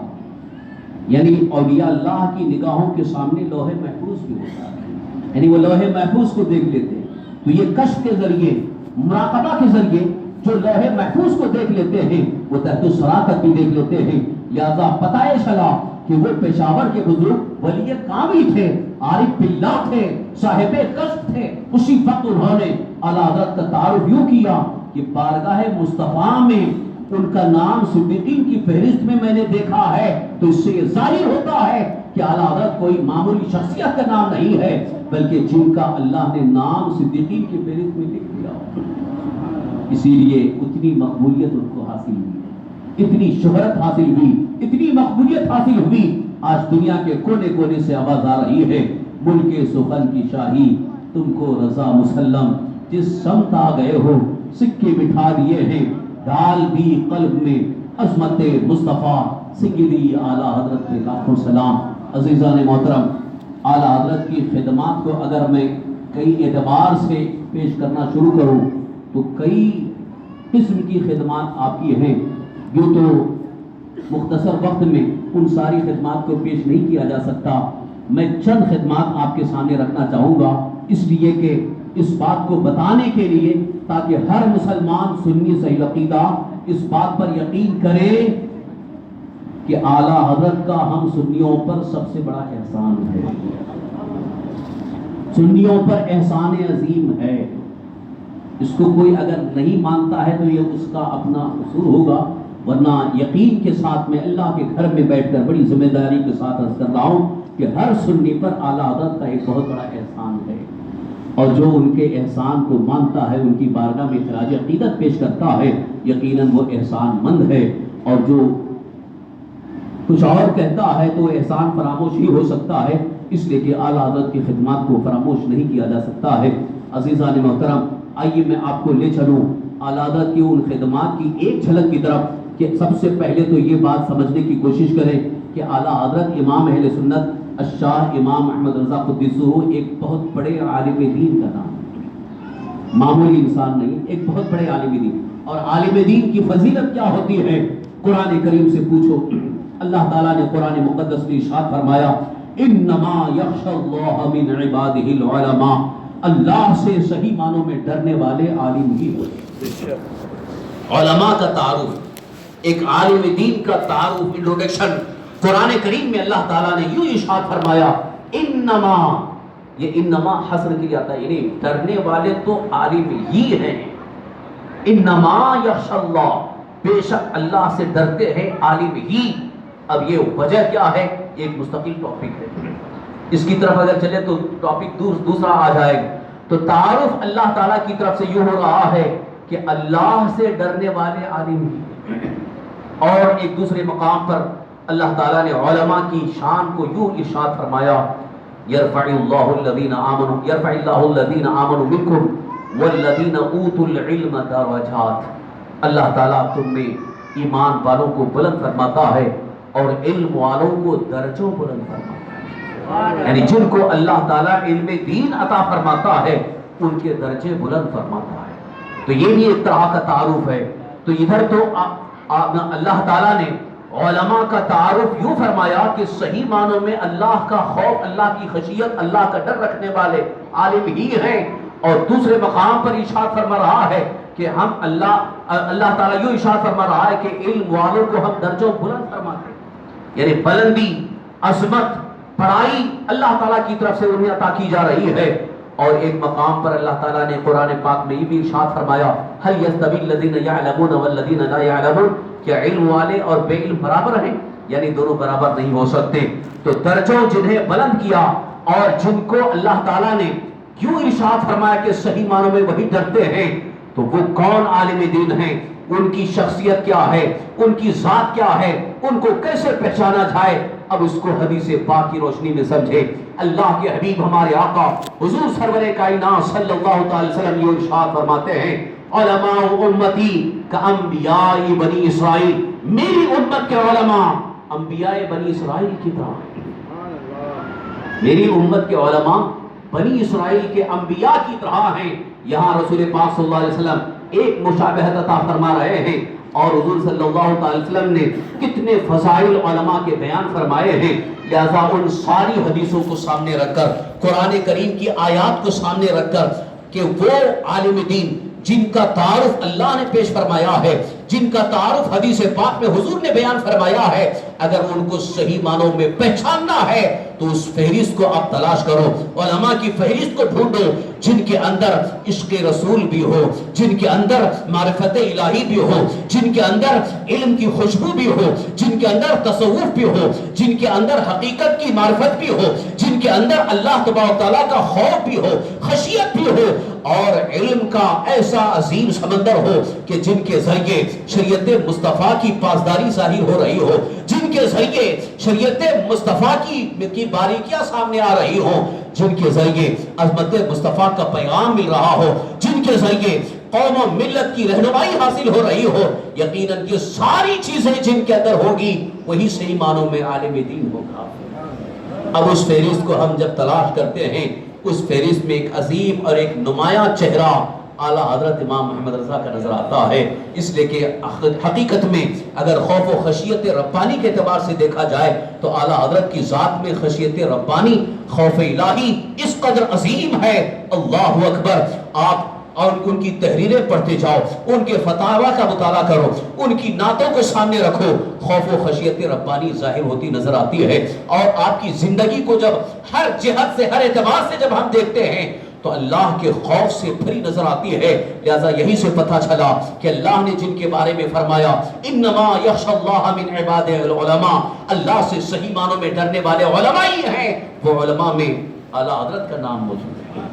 یعنی اولیاء اللہ کی نگاہوں کے سامنے لوح محفوظ بھی ہوتا ہے۔ یعنی وہ لوح محفوظ کو دیکھ لیتے ہیں. تو یہ کشف کے ذریعے، مراقبہ کے ذریعے جو لوح محفوظ کو دیکھ لیتے ہیں وہ تحت الصراط بھی دیکھ لیتے ہیں. لہذا پتہ چلا کہ وہ پشاور کے بزرگ ولی کامی تھے، عارف باللہ تھے، صاحب کشف تھے. اسی وقت انہوں نے اعلیٰ حضرت کا تعارف یوں کیا کہ بارگاہ مصطفیٰ میں ان کا نام صدیقین کی فہرست میں میں نے دیکھا ہے. تو اس سے یہ ظاہر ہوتا ہے کہ اعلیٰ حضرت کوئی معمولی شخصیت کا نام نہیں ہے، بلکہ جن کا اللہ نے نام صدیقین کی فہرست میں لکھ دیا. اسی لیے اتنی مقبولیت ان کو حاصل ہوئی، اتنی شہرت حاصل ہوئی، اتنی مقبولیت حاصل ہوئی. آج دنیا کے کونے کونے سے آواز آ رہی ہے، ملک سخن کی شاہی تم کو رضا مسلم. جس سمت آ گئے ہو سکے بٹھا دیے ہیں، ڈال دی قلب میں عظمت مصطفیٰ. سنگلی اعلیٰ حضرت کے لاکھوں سلام. عزیزان محترم، اعلیٰ حضرت کی خدمات کو اگر میں کئی اعتبار سے پیش کرنا شروع کروں تو کئی قسم کی خدمات آپ کی ہیں. یوں تو مختصر وقت میں ان ساری خدمات کو پیش نہیں کیا جا سکتا. میں چند خدمات آپ کے سامنے رکھنا چاہوں گا، اس لیے کہ اس بات کو بتانے کے لیے تاکہ ہر مسلمان سنی صحیح عقیدہ اس بات پر یقین کرے کہ اعلیٰ حضرت کا ہم سنیوں پر سب سے بڑا احسان ہے. سنیوں پر احسان عظیم ہے. اس کو کوئی اگر نہیں مانتا ہے تو یہ اس کا اپنا قصور ہوگا، ورنہ یقین کے ساتھ میں اللہ کے گھر میں بیٹھ کر بڑی ذمہ داری کے ساتھ عرض کر رہا ہوں کہ ہر سنی پر اعلیٰ حضرت کا ایک بہت بڑا احسان ہے. اور جو ان کے احسان کو مانتا ہے، ان کی بارگاہ میں خراج عقیدت پیش کرتا ہے، یقیناً وہ احسان مند ہے. اور جو کچھ اور کہتا ہے تو احسان فراموش ہی ہو سکتا ہے، اس لیے کہ اعلیٰ حضرت کی خدمات کو فراموش نہیں کیا جا سکتا ہے. عزیزان محترم، آئیے میں آپ کو لے چلوں اعلیٰ حضرت کی ان خدمات کی ایک جھلک کی طرف کہ سب سے پہلے تو یہ بات سمجھنے کی کوشش کریں کہ اعلیٰ حضرت امام اہل سنت الشاہ امام احمد رضا قدسہ ایک بہت بڑے عالم دین کا نام ہے. معمولی انسان نہیں، ایک بہت بڑے عالم دین. اور عالم دین کی فضیلت کیا ہوتی ہے قرآن کریم سے پوچھو. اللہ تعالیٰ نے قرآن مقدس میں ارشاد فرمایا انما یخشی اللہ من عبادہ العلماء. اللہ سے صحیح معنوں میں ڈرنے والے عالم ہی ہوتے. علماء کا تعارف، ایک عالم دین کا تعارف، انٹروڈکشن قرآن کریم میں اللہ تعالیٰ نے یوں ارشاد فرمایا انما. یہ انما حسر کے لیے آتا ہے، یعنی ڈرنے والے تو عالم ہی ہیں. انما یخشی اللہ، بے شک اللہ سے ڈرتے ہیں عالم ہی. اب یہ وجہ کیا ہے، ایک مستقل ٹاپک ہے، اس کی طرف اگر چلے تو ٹاپک دوسرا آ جائے گا. تو تعارف اللہ تعالیٰ کی طرف سے یوں ہو رہا ہے کہ اللہ سے ڈرنے والے عالم ہی. اور ایک دوسرے مقام پر اللہ تعالیٰ نے علماء کی شان کو یوں ارشاد فرمایا یرفع اللہ الذین آمنوا منکم والذین اوتوا العلم درجات. اللہ تعالیٰ تم میں ایمان والوں کو بلند فرماتا ہے اور علم والوں کو درجوں بلند فرماتا ہے. یعنی جن کو اللہ تعالیٰ علم دین عطا فرماتا ہے ان کے درجے بلند فرماتا ہے. تو یہ بھی ایک طرح کا تعارف ہے. تو ادھر تو اللہ تعالیٰ نے علماء کا تعارف یوں فرمایا کہ صحیح معنوں میں اللہ کا خوف، اللہ کی خشیت، اللہ کا ڈر رکھنے والے عالم ہی ہیں. اور دوسرے مقام پر ارشاد فرما رہا ہے کہ ہم اللہ تعالیٰ یوں ارشاد فرما رہا ہے کہ علم والوں کو ہم درجوں بلند فرماتے ہیں. یعنی بلندی، عظمت، بڑائی اللہ تعالیٰ کی طرف سے انہیں عطا کی جا رہی ہے. اور ایک مقام پر اللہ تعالیٰ نے قرآن پاک میں یہ بھی ارشاد فرمایا هل يستوي الذين يعلمون والذين لا يعلمون، کیا علم والے اور بے علم برابر ہیں؟ یعنی دونوں برابر نہیں ہو سکتے. تو درجوں جنہیں بلند کیا اور جن کو اللہ تعالیٰ نے کیوں ارشاد فرمایا کہ صحیح معنوں میں وہی ڈرتے ہیں، تو وہ کون عالم دین ہیں، ان کی شخصیت کیا ہے، ان کی ذات کیا ہے، ان کو کیسے پہچانا جائے. اب اس کو حدیث پاک کی روشنی میں سمجھے. اللہ کے حبیب ہمارے آقا حضور سرور کائنات صلی اللہ تعالی وسلم یہ ارشاد فرماتے ہیں علماء امتی کانبیاء بنی اسرائیل. میری امت کے علماء انبیاء بنی اسرائیل کی طرح. میری امت کے علماء بنی اسرائیل کے انبیاء کی طرح ہیں. یہاں رسول پاک صلی اللہ علیہ وسلم ایک مشابہت عطا فرما رہے ہیں. اور حضور صلی اللہ علیہ وسلم نے کتنے فضائل علماء کے بیان فرمائے ہیں، لہذا ان ساری حدیثوں کو سامنے رکھ کر، قرآن کریم کی آیات کو سامنے رکھ کر کہ وہ عالم دین جن کا تعارف اللہ نے پیش فرمایا ہے، جن کا تعارف حدیث پاک میں حضور نے بیان فرمایا ہے، اگر ان کو صحیح معنوں میں پہچاننا ہے تو اس فہرست کو آپ تلاش کرو، علماء کی فہرست کو ڈھونڈو جن کے اندر عشق رسول بھی ہو، جن کے اندر معرفت الہی بھی ہو، جن کے اندر علم کی خوشبو بھی ہو، جن کے اندر تصوف بھی ہو، جن کے اندر حقیقت کی معرفت بھی ہو، جن کے اندر اللہ تبارک و تعالیٰ کا خوف بھی ہو، خشیت بھی ہو، اور علم کا ایسا عظیم سمندر ہو کہ جن کے ذریعے شریعت مصطفیٰ کی پاسداری ظاہر ہو رہی ہو، جن کے ذریعے شریعت مصطفیٰ کی باریکیاں سامنے آ رہی ہوں، جن کے ذریعے عظمت مصطفیٰ کا پیغام مل رہا ہو، جن کے ذریعے قوم و ملت کی رہنمائی حاصل ہو رہی ہو، یقیناً یہ ساری چیزیں جن کے اندر ہوگی وہی صحیح معنوں میں عالم دین ہوگا۔ اب اس فہرست کو ہم جب تلاش کرتے ہیں، اس فہرست میں ایک عظیم اور ایک نمایاں چہرہ اعلیٰ حضرت امام محمد رضا کا نظر آتا ہے، اس لیے کہ حقیقت میں اگر خوف و خشیت ربانی کے اعتبار سے دیکھا جائے تو اعلیٰ حضرت کی ذات میں خشیت ربانی، خوف الہی اس قدر عظیم ہے، اللہ اکبر۔ آپ اور ان کی تحریریں پڑھتے جاؤ، ان کے فتاوی کا مطالعہ کرو، ان کی نعتوں کو سامنے رکھو، خوف و خشیت ربانی ظاہر ہوتی نظر آتی ہے، اور آپ کی زندگی کو جب ہر جہت سے، ہر اعتبار سے جب ہم دیکھتے ہیں تو اللہ کے خوف سے بھری نظر آتی ہے۔ لہذا یہی سے پتہ چلا کہ اللہ نے جن کے بارے میں فرمایا انما یخشی اللہ من عبادہ العلماء، اللہ سے صحیح معنوں میں ڈرنے والے علماء ہی ہیں، وہ علماء میں اعلیٰ حضرت کا نام موجود ہے،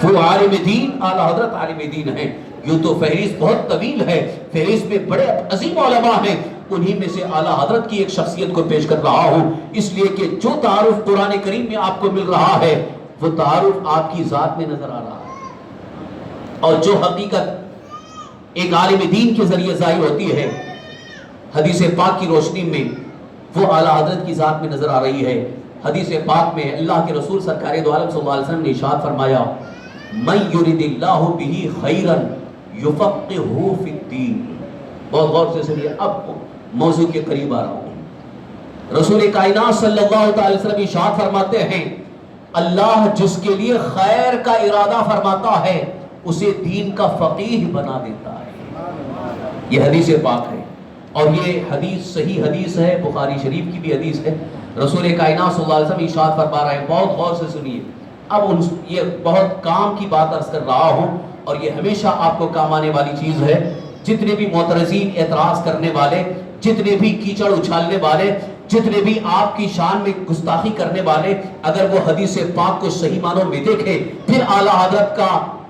وہ عالم دین، اعلیٰ حضرت عالم دین ہیں۔ یوں تو فہرست بہت طویل ہے، فہرست میں بڑے عظیم علماء ہیں، انہی میں سے اعلیٰ حضرت کی ایک شخصیت کو پیش کر رہا ہوں، اس لیے کہ جو تعارف قرآن کریم میں آپ کو مل رہا ہے وہ تعارف آپ کی ذات میں نظر آ رہا ہے، اور جو حقیقت ایک عالم دین کے ذریعے ظاہر ہوتی ہے حدیث پاک کی روشنی میں، وہ اعلیٰ حضرت کی ذات میں نظر آ رہی ہے۔ حدیث پاک میں اللہ کے رسول سرکار دو عالم صلی اللہ علیہ وسلم نے ارشاد فرمایا من یرد اللہ بہ خیرا یفقہہ فی الدین۔ بہت غور سے سنیے، اب موضوع کے قریب آ رہا ہوں۔ رسول کائنات صلی اللہ علیہ وسلم ارشاد فرماتے ہیں اللہ جس کے لیے خیر کا ارادہ فرماتا ہے اسے دین کا فقیہ بنا دیتا ہے۔ یہ حدیث پاک ہے، اور یہ حدیث صحیح حدیث ہے، بخاری شریف کی بھی حدیث ہے۔ رسول کائنات صلی اللہ علیہ وسلم ارشاد فرما رہے ہیں، بہت غور سے سنیے، اب یہ بہت کام کی بات عرض کر رہا ہوں، اور یہ ہمیشہ آپ کو کام آنے والی چیز ہے۔ جتنے بھی معترضین، اعتراض کرنے والے، جتنے بھی کیچڑ اچھالنے والے، جتنے بھی آپ کی شان میں گستاخی کرنے والے، اگر وہ حدیث پاک کو صحیح معنوں میں دیکھیں، پھر اعلیٰ حضرت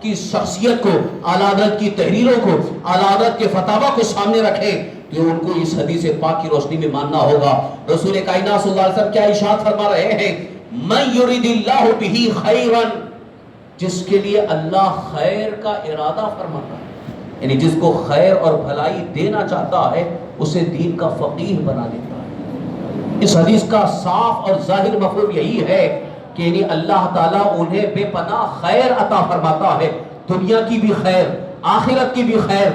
کی شخصیت کو، اعلیٰ حضرت کی تحریروں کو، اعلیٰ حضرت کے فتاوی کو سامنے رکھیں، کہ ان کو اس حدیث پاک کی روشنی میں ماننا ہوگا۔ رسول کائنات صلی اللہ علیہ وسلم کیا ارشاد فرما رہے ہیں من یرید اللہ بہ خیرا، جس کے لیے اللہ خیر کا ارادہ فرماتا ہے، یعنی جس کو خیر اور بھلائی دینا چاہتا ہے اسے دین کا فقیہ بنا دیتا ہے۔ اس حدیث کا صاف اور ظاہر مفہوم یہی ہے کہ یعنی اللہ تعالیٰ انہیں بے پناہ خیر عطا فرماتا ہے، دنیا کی بھی خیر، آخرت کی بھی خیر،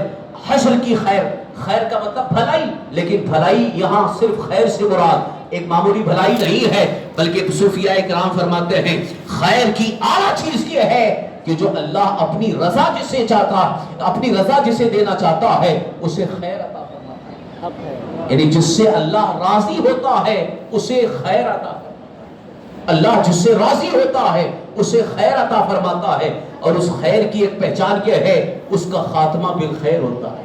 حشر کی خیر۔ خیر کا مطلب بھلائی، لیکن بھلائی یہاں صرف خیر سے مراد ایک معمولی بھلائی نہیں ہے، بلکہ صوفیاء کرام فرماتے ہیں خیر کی اعلیٰ چیز یہ ہے کہ جو اللہ اپنی رضا جسے چاہتا، اپنی رضا جسے دینا چاہتا ہے اسے خیر عطا فرماتا ہے، یعنی جس سے اللہ راضی ہوتا ہے اسے خیر عطا فرماتا ہے، اللہ جس سے راضی ہوتا ہے اسے خیر عطا فرماتا ہے، اور اس خیر کی ایک پہچان یہ ہے اس کا خاتمہ بالخیر ہوتا ہے،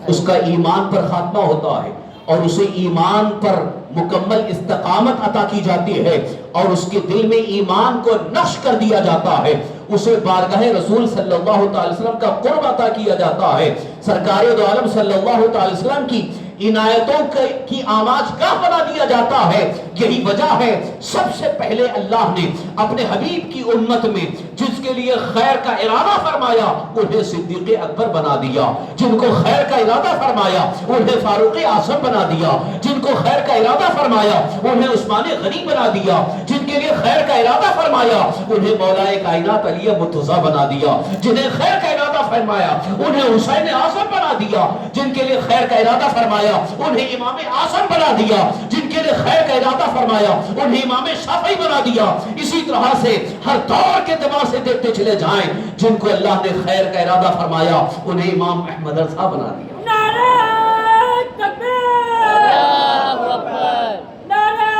اس کا ایمان پر خاتمہ ہوتا ہے، اور اسے ایمان پر مکمل استقامت عطا کی جاتی ہے، اور اس کے دل میں ایمان کو نقش کر دیا جاتا ہے، اسے بارگاہ رسول صلی اللہ علیہ وسلم کا قرب عطا کیا جاتا ہے، سرکار دو عالم صلی اللہ علیہ وسلم کی عنایتوں کی آماج گاہ بنا دیا جاتا ہے۔ یہی وجہ ہے سب سے پہلے اللہ نے اپنے حبیب کی امت میں جس کے لیے خیر کا ارادہ فرمایا انہیں صدیق اکبر بنا دیا، جن کو خیر کا ارادہ فرمایا انہیں فاروق اعظم بنا دیا، جن کو خیر کا ارادہ فرمایا انہیں عثمان غنی بنا دیا، جن کے لیے خیر کا ارادہ فرمایا انہیں مولا کائنات علی مرتضیٰ بنا دیا، جنہیں خیر کا ارادہ فرمایا, انہیں حسین اعظم بنا دیا. جن کے لیے خیر کا ارادہ فرمایا انہیں امام اعظم بنا دیا. جن کے لیے خیر کا ارادہ فرمایا انہیں امام شافعی بنا دیا. اسی طرح سے ہر دور کے اعتبار سے دیکھتے چلے جائیں, جن کو اللہ نے خیر کا ارادہ فرمایا انہیں امام احمد رضا بنا دیا. نعرہ تکبیر، اللہ اکبر، نعرہ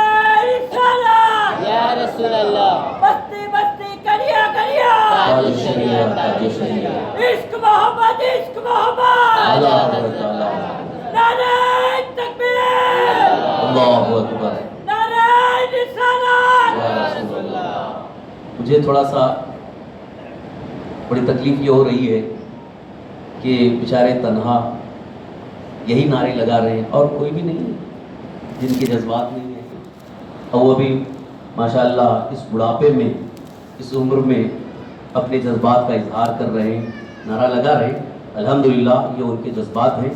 رسالت، یا رسول اللہ، بستی بستی کریا کریا، تاج شریعت، تاج شریعت، عشق محبت، عشق محبت، اعلیٰ حضرت اعلیٰ، نعرہ تکبیر، اللہ اکبر. نعرہ رسالت. یا رسول اللہ. مجھے تھوڑا سا بڑی تکلیف یہ ہو رہی ہے کہ بیچارے تنہا یہی نعرے لگا رہے ہیں اور کوئی بھی نہیں ہے جن کے جذبات نہیں ہیں, اور وہ بھی ماشاءاللہ اس بڑھاپے میں, اس عمر میں اپنے جذبات کا اظہار کر رہے ہیں, نعرہ لگا رہے ہیں. الحمدللہ یہ ان کے جذبات ہیں,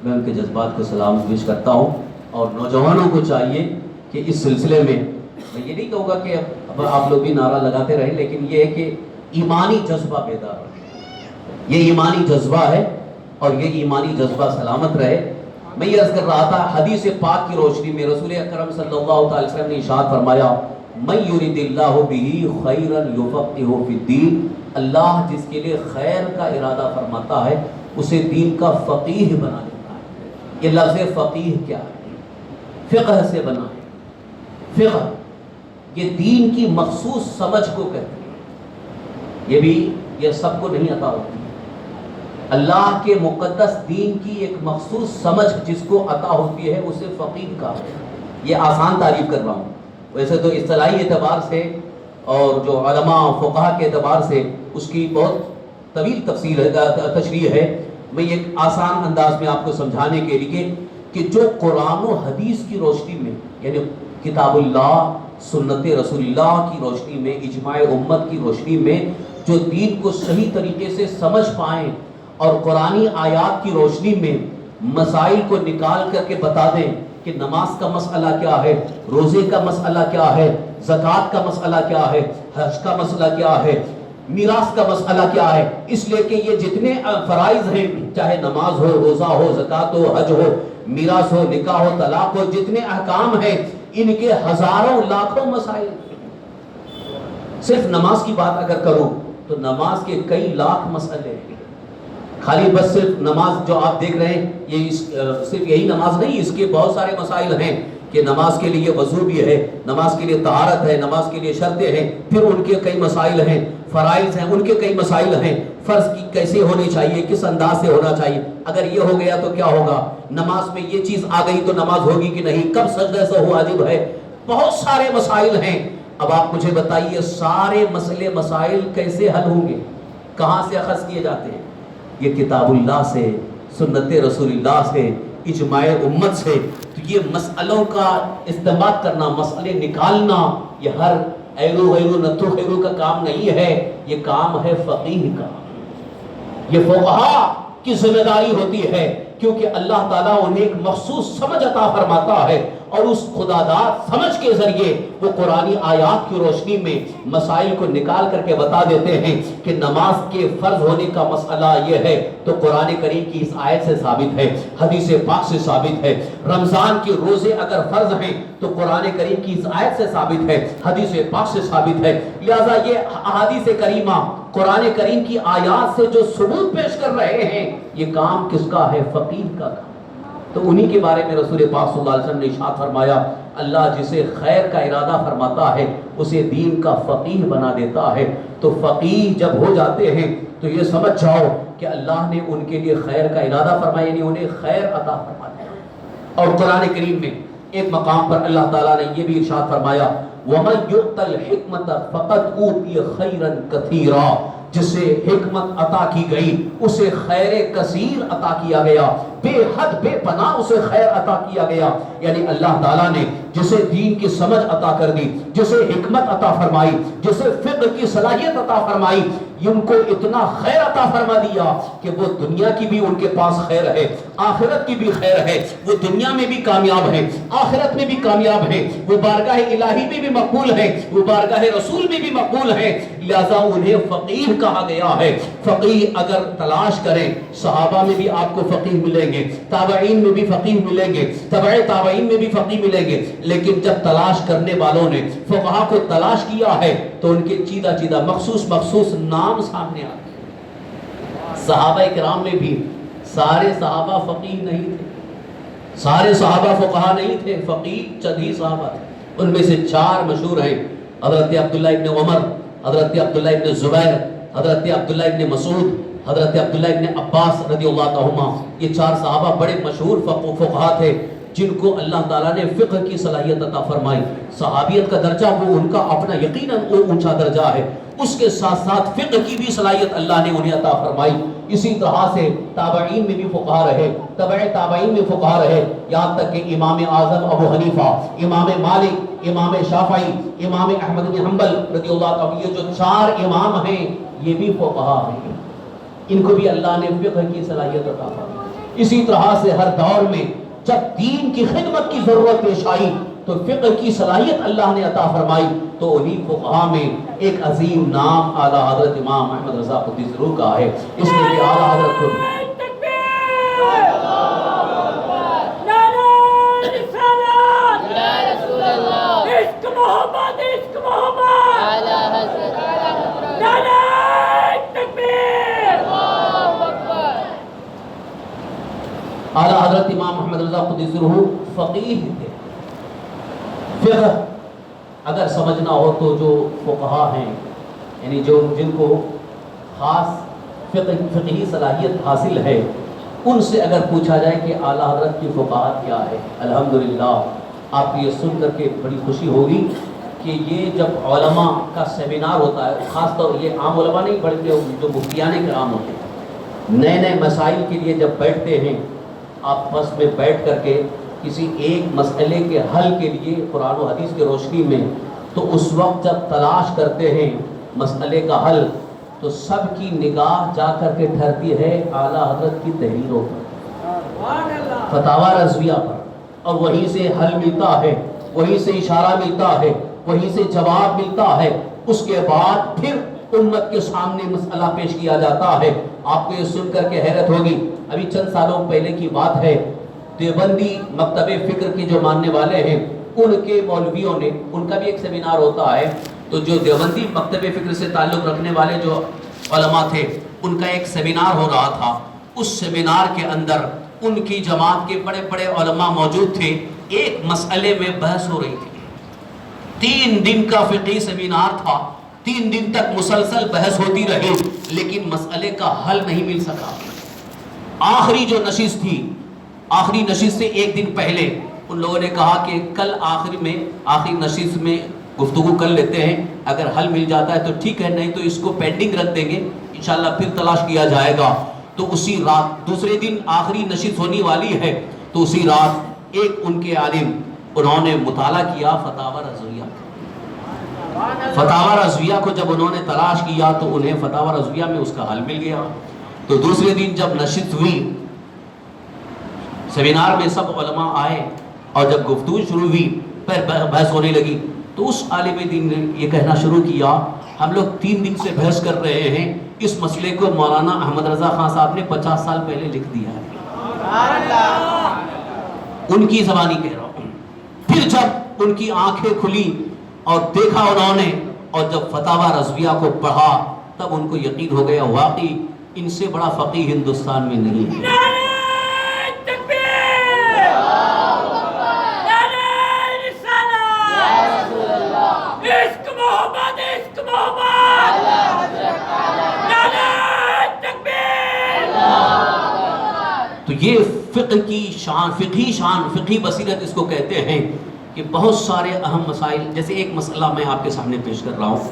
میں ان کے جذبات کو سلام پیش کرتا ہوں. اور نوجوانوں کو چاہیے کہ اس سلسلے میں یہ نہیں کہوں گا کہ اب آپ لوگ بھی نعرہ لگاتے رہیں, لیکن یہ ہے کہ ایمانی جذبہ بیدار رہے. یہ ایمانی جذبہ ہے اور یہ ایمانی جذبہ سلامت رہے. میں یہ عرض کر رہا تھا, حدیث پاک کی روشنی میں رسول اکرم صلی اللہ علیہ وسلم نے ارشاد فرمایا, من یرید اللہ بہ خیرا یفقہہ فی الدین, اللہ جس کے لیے خیر کا ارادہ فرماتا ہے اسے دین کا فقیہ بنا دیتا ہے. یہ لفظ فقیہ کیا ہے؟ فقہ سے بنا ہے. فقہ یہ دین کی مخصوص سمجھ کو کہتے ہیں. یہ بھی یہ سب کو نہیں عطا ہوتی. اللہ کے مقدس دین کی ایک مخصوص سمجھ جس کو عطا ہوتی ہے اسے فقیہ کہا ہے. یہ آسان تعریف کر رہا ہوں, ویسے تو اصطلاحی اعتبار سے اور جو علماء فقہا کے اعتبار سے اس کی بہت طویل تفصیل ہے, تشریح ہے. میں ایک آسان انداز میں آپ کو سمجھانے کے لیے کہ جو قرآن و حدیث کی روشنی میں, یعنی کتاب اللہ, سنت رسول اللہ کی روشنی میں, اجماع امت کی روشنی میں جو دین کو صحیح طریقے سے سمجھ پائیں اور قرآنی آیات کی روشنی میں مسائل کو نکال کر کے بتا دیں کہ نماز کا مسئلہ کیا ہے, روزے کا مسئلہ کیا ہے, زکوٰۃ کا مسئلہ کیا ہے, حج کا مسئلہ کیا ہے, میراث کا مسئلہ کیا ہے. اس لیے کہ یہ جتنے فرائض ہیں, چاہے نماز ہو, روزہ ہو, زکوٰۃ ہو, حج ہو, میراث ہو, نکاح ہو, طلاق ہو, جتنے احکام ہیں ان کے ہزاروں لاکھوں مسائل. صرف نماز کی بات اگر کروں تو نماز کے کئی لاکھ مسئلے ہیں. خالی بس صرف نماز جو آپ دیکھ رہے ہیں یہ صرف یہی نماز نہیں, اس کے بہت سارے مسائل ہیں کہ نماز کے لیے وضو بھی ہے, نماز کے لیے طہارت ہے, نماز کے لیے شرطیں ہیں, پھر ان کے کئی مسائل ہیں, فرائض ہیں ان کے کئی مسائل ہیں, فرض کی کیسے ہونی چاہیے, کس انداز سے ہونا چاہیے, اگر یہ ہو گیا تو کیا ہوگا, نماز میں یہ چیز آ گئی تو نماز ہوگی کہ نہیں, کب سجدہ سہو واجب ہے, بہت سارے مسائل ہیں. اب آپ مجھے بتائیے سارے مسئلے مسائل کیسے حل ہوں گے, کہاں سے اخذ کیے جاتے ہیں؟ یہ کتاب اللہ سے, سنت رسول اللہ سے, اجماع امت سے. تو یہ مسئلوں کا استنباط کرنا, مسئلے نکالنا, یہ ہر ایرو غیرو نتو خیرو کا کام نہیں ہے, یہ کام ہے فقیہ کا. یہ فقہا کی ذمہ داری ہوتی ہے, کیونکہ اللہ تعالیٰ انہیں ایک مخصوص سمجھ عطا فرماتا ہے اور اس خداداد سمجھ کے ذریعے وہ قرآنی آیات کی روشنی میں مسائل کو نکال کر کے بتا دیتے ہیں کہ نماز کے فرض ہونے کا مسئلہ یہ ہے تو قرآن کریم کی اس آیت سے ثابت ہے, حدیث پاک سے ثابت ہے. رمضان کے روزے اگر فرض ہیں تو قرآن کریم کی اس آیت سے ثابت ہے, حدیث پاک سے ثابت ہے. لہذا یہ احادیث کریمہ قرآن کریم کی آیات سے جو ثبوت پیش کر رہے ہیں, یہ کام کس کا ہے؟ فقیہ کا کام. تو انہی کے بارے میں رسول پاک صلی اللہ علیہ وسلم نے ارشاد فرمایا, اللہ جسے خیر کا ارادہ فرماتا ہے اسے دین کا فقیہ بنا دیتا ہے. تو فقیہ جب ہو جاتے ہیں تو یہ سمجھ جاؤ کہ اللہ نے ان کے لیے خیر کا ارادہ فرمایا, یعنی انہیں خیر عطا فرمایا. اور قرآن کریم میں ایک مقام پر اللہ تعالیٰ نے یہ بھی ارشاد فرمایا, وَمَنْ يُؤْتَ الْحِكْمَةَ فَقَدْ أُوتِيَ خَيْرًا كَثِيرًا, جسے حکمت عطا کی گئی اسے خیر کثیر عطا کیا گیا. بے حد بے پناہ اسے خیر عطا کیا گیا. یعنی اللہ تعالیٰ نے جسے دین کی سمجھ عطا کر دی, جسے حکمت عطا فرمائی, جسے فقہ کی صلاحیت عطا فرمائی, ان کو اتنا خیر عطا فرما دیا کہ وہ دنیا کی بھی ان کے پاس خیر ہے, آخرت کی بھی خیر ہے, وہ دنیا میں بھی کامیاب ہے, آخرت میں بھی کامیاب ہے, وہ بارگاہ الہی میں بھی مقبول ہے, وہ بارگاہ رسول میں بھی مقبول ہے. لہذا انہیں فقیہ کہا گیا ہے. فقیہ اگر تلاش کریں, صحابہ میں بھی آپ کو فقیہ ملیں گے, تابعین میں بھی فقیہ ملیں گے, تبع تابعین میں بھی فقیہ ملیں گے, لیکن جب تلاش کرنے والوں نے فقہا کو تلاش کیا ہے تو ان کے چیدہ چیدہ مخصوص نام سامنے آتے ہیں. صحابہ کرام میں بھی سارے صحابہ فقیہ نہیں تھے, سارے صحابہ فقہا نہیں تھے, فقیہ چند ہی صحابہ تھے. ان میں سے 4 مشہور ہیں, حضرت عبداللہ ابن عمر, حضرت عبداللہ ابن زبیر, حضرت عبداللہ ابن مسعود, حضرت عبداللہ ابن عباس رضی اللہ عنہما. یہ 4 صحابہ بڑے مشہور فقہا تھے جن کو اللہ تعالیٰ نے فقہ کی صلاحیت عطا فرمائی. صحابیت کا درجہ وہ ان کا اپنا یقیناً اونچا درجہ ہے, اس کے ساتھ ساتھ فقہ کی بھی صلاحیت اللہ نے انہیں عطا فرمائی. اسی طرح سے تابعین میں بھی فقہا رہے, تبع تابعین میں فقہا رہے, یہاں تک کہ امام اعظم ابو حنیفہ, امام مالک, امام شافعی, امام احمد بن حنبل رضی اللہ عنہ, یہ جو 4 امام ہیں یہ بھی فقہا ہیں, ان کو بھی اللہ نے فقہ کی صلاحیت عطا فرمائی. اسی طرح سے ہر دور میں جب دین کی خدمت کی ضرورت پیش آئی تو فقہ کی صلاحیت اللہ نے عطا فرمائی. تو انہی فقہا میں ایک عظیم نام اعلیٰ حضرت امام احمد رضا قدس روح کا ہے. اس لیے کہ اعلیٰ حضرت کو یا رسول اللہ, عشق محبت, عشق محبت, اعلیٰ حضرت, نعرہ تکبیر, اللہ اکبر. اعلیٰ حضرت امام احمد رضا قدس روح فقیہ تھے. فقہ اگر سمجھنا ہو تو جو فقہا ہیں, یعنی جو جن کو خاص فقہی صلاحیت حاصل ہے, ان سے اگر پوچھا جائے کہ اعلیٰ حضرت کی فقاہت کیا ہے, الحمدللہ آپ کو یہ سن کر کے بڑی خوشی ہوگی کہ یہ جب علماء کا سیمینار ہوتا ہے, خاص طور یہ عام علماء نہیں بلکہ جو مفتیان کرام ہوتے ہیں, نئے نئے مسائل کے لیے جب بیٹھتے ہیں, آپس میں بیٹھ کر کے کسی ایک مسئلے کے حل کے لیے قرآن و حدیث کی روشنی میں, تو اس وقت جب تلاش کرتے ہیں مسئلے کا حل تو سب کی نگاہ جا کر کے ٹھہرتی ہے اعلیٰ حضرت کی تحریروں پر, فتاوی رضویہ پر, اور وہیں سے حل ملتا ہے, وہیں سے اشارہ ملتا ہے, وہیں سے جواب ملتا ہے. اس کے بعد پھر امت کے سامنے مسئلہ پیش کیا جاتا ہے. آپ کو یہ سن کر کے حیرت ہوگی, ابھی چند سالوں پہلے کی بات ہے, دیوبندی مکتب فکر کے جو ماننے والے ہیں ان کے مولویوں نے, ان کا بھی ایک سیمینار ہوتا ہے, تو جو دیوبندی مکتب فکر سے تعلق رکھنے والے جو علماء تھے ان کا ایک سیمینار ہو رہا تھا. اس سیمینار کے اندر ان کی جماعت کے بڑے بڑے علماء موجود تھے. ایک مسئلے میں بحث ہو رہی تھی, 3 دن کا فقہی سیمینار تھا, 3 دن تک مسلسل بحث ہوتی رہی لیکن مسئلے کا حل نہیں مل سکا. آخری جو نشست تھی, آخری نشست سے 1 دن پہلے ان لوگوں نے کہا کہ کل آخری نشست میں گفتگو کر لیتے ہیں, اگر حل مل جاتا ہے تو ٹھیک ہے, نہیں تو اس کو پینڈنگ رکھ دیں گے, انشاءاللہ پھر تلاش کیا جائے گا. تو اسی رات, دوسرے دن آخری نشست ہونے والی ہے, تو اسی رات ایک ان کے عالم انہوں نے مطالعہ کیا فتاوی رضویہ. فتاوی رضویہ کو جب انہوں نے تلاش کیا تو انہیں فتاوی رضویہ میں اس کا حل مل گیا. تو دوسرے دن جب نشست ہوئی, سیمینار میں سب علماء آئے اور جب گفتگو شروع ہوئی, پھر بحث ہونے لگی, تو اس عالم دین نے یہ کہنا شروع کیا, ہم لوگ 3 دن سے بحث کر رہے ہیں, اس مسئلے کو مولانا احمد رضا خان صاحب نے 50 سال پہلے لکھ دیا ہے. ان کی زبانی کہہ رہا ہوں. پھر جب ان کی آنکھیں کھلی اور دیکھا انہوں نے, اور جب فتاوی رضویہ کو پڑھا, تب ان کو یقین ہو گیا واقعی ان سے بڑا فقیہ ہندوستان میں نہیں ہے. نعرہ تکبیر, نعرہ رسالت, یا رسول اللہ, عشق محبت, عشق محبت, نعرہ تکبیر. تو یہ فقہ کی شان, فقہی بصیرت اس کو کہتے ہیں کہ بہت سارے اہم مسائل, جیسے ایک مسئلہ میں آپ کے سامنے پیش کر رہا ہوں,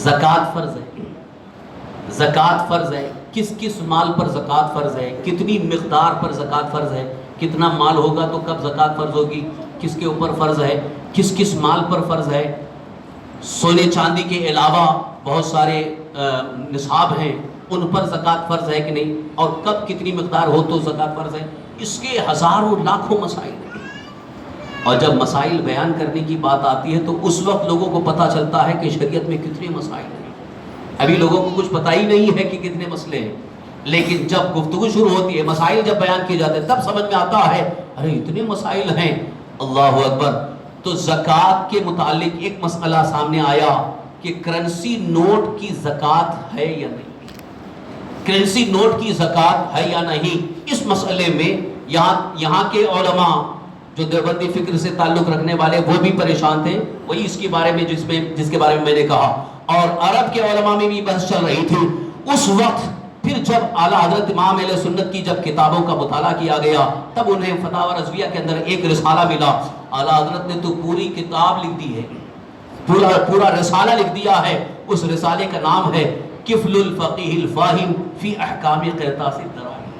زکوٰۃ فرض ہے, زکوٰۃ فرض ہے, کس کس مال پر زکوٰۃ فرض ہے، کتنی مقدار پر زکوٰۃ فرض ہے، کتنا مال ہوگا تو کب زکوٰۃ فرض ہوگی، کس کے اوپر فرض ہے، کس کس مال پر فرض ہے، سونے چاندی کے علاوہ بہت سارے نصاب ہیں ان پر زکوٰۃ فرض ہے کہ نہیں، اور کب کتنی مقدار ہو تو زکوٰۃ فرض ہے. اس کے ہزاروں لاکھوں مسائل ہیں. اور جب مسائل بیان کرنے کی بات آتی ہے تو اس وقت لوگوں کو پتہ چلتا ہے کہ شریعت میں کتنے مسائل ہیں. ابھی لوگوں کو کچھ پتہ ہی نہیں ہے کہ کتنے مسئلے ہیں، لیکن جب گفتگو شروع ہوتی ہے، مسائل جب بیان کیے جاتے ہیں، تب سمجھ میں آتا ہے ارے اتنے مسائل ہیں. اللہ اکبر. تو زکوٰۃ کے متعلق ایک مسئلہ سامنے آیا کہ کرنسی نوٹ کی زکوٰۃ ہے یا نہیں، کرنسی نوٹ کی زکوٰۃ ہے یا نہیں. اس مسئلے میں یہاں کے علماء جو دیوبندی فکر سے تعلق رکھنے والے وہ بھی پریشان تھے، وہی اس کے بارے میں جس کے بارے میں نے کہا، اور عرب کے علماء میں بھی بحث چل رہی تھی. اس وقت پھر جب اعلیٰ حضرت امام اہل سنت کی جب کتابوں کا مطالعہ کیا گیا تب انہیں فتاوی رضویہ کے اندر ایک رسالہ ملا. اعلیٰ حضرت نے تو پوری کتاب لکھ دی ہے، پورا رسالہ لکھ دیا ہے. اس رسالے کا نام ہے کفل الفقیہ الفاہم فی احکام قرطاس الدراہم.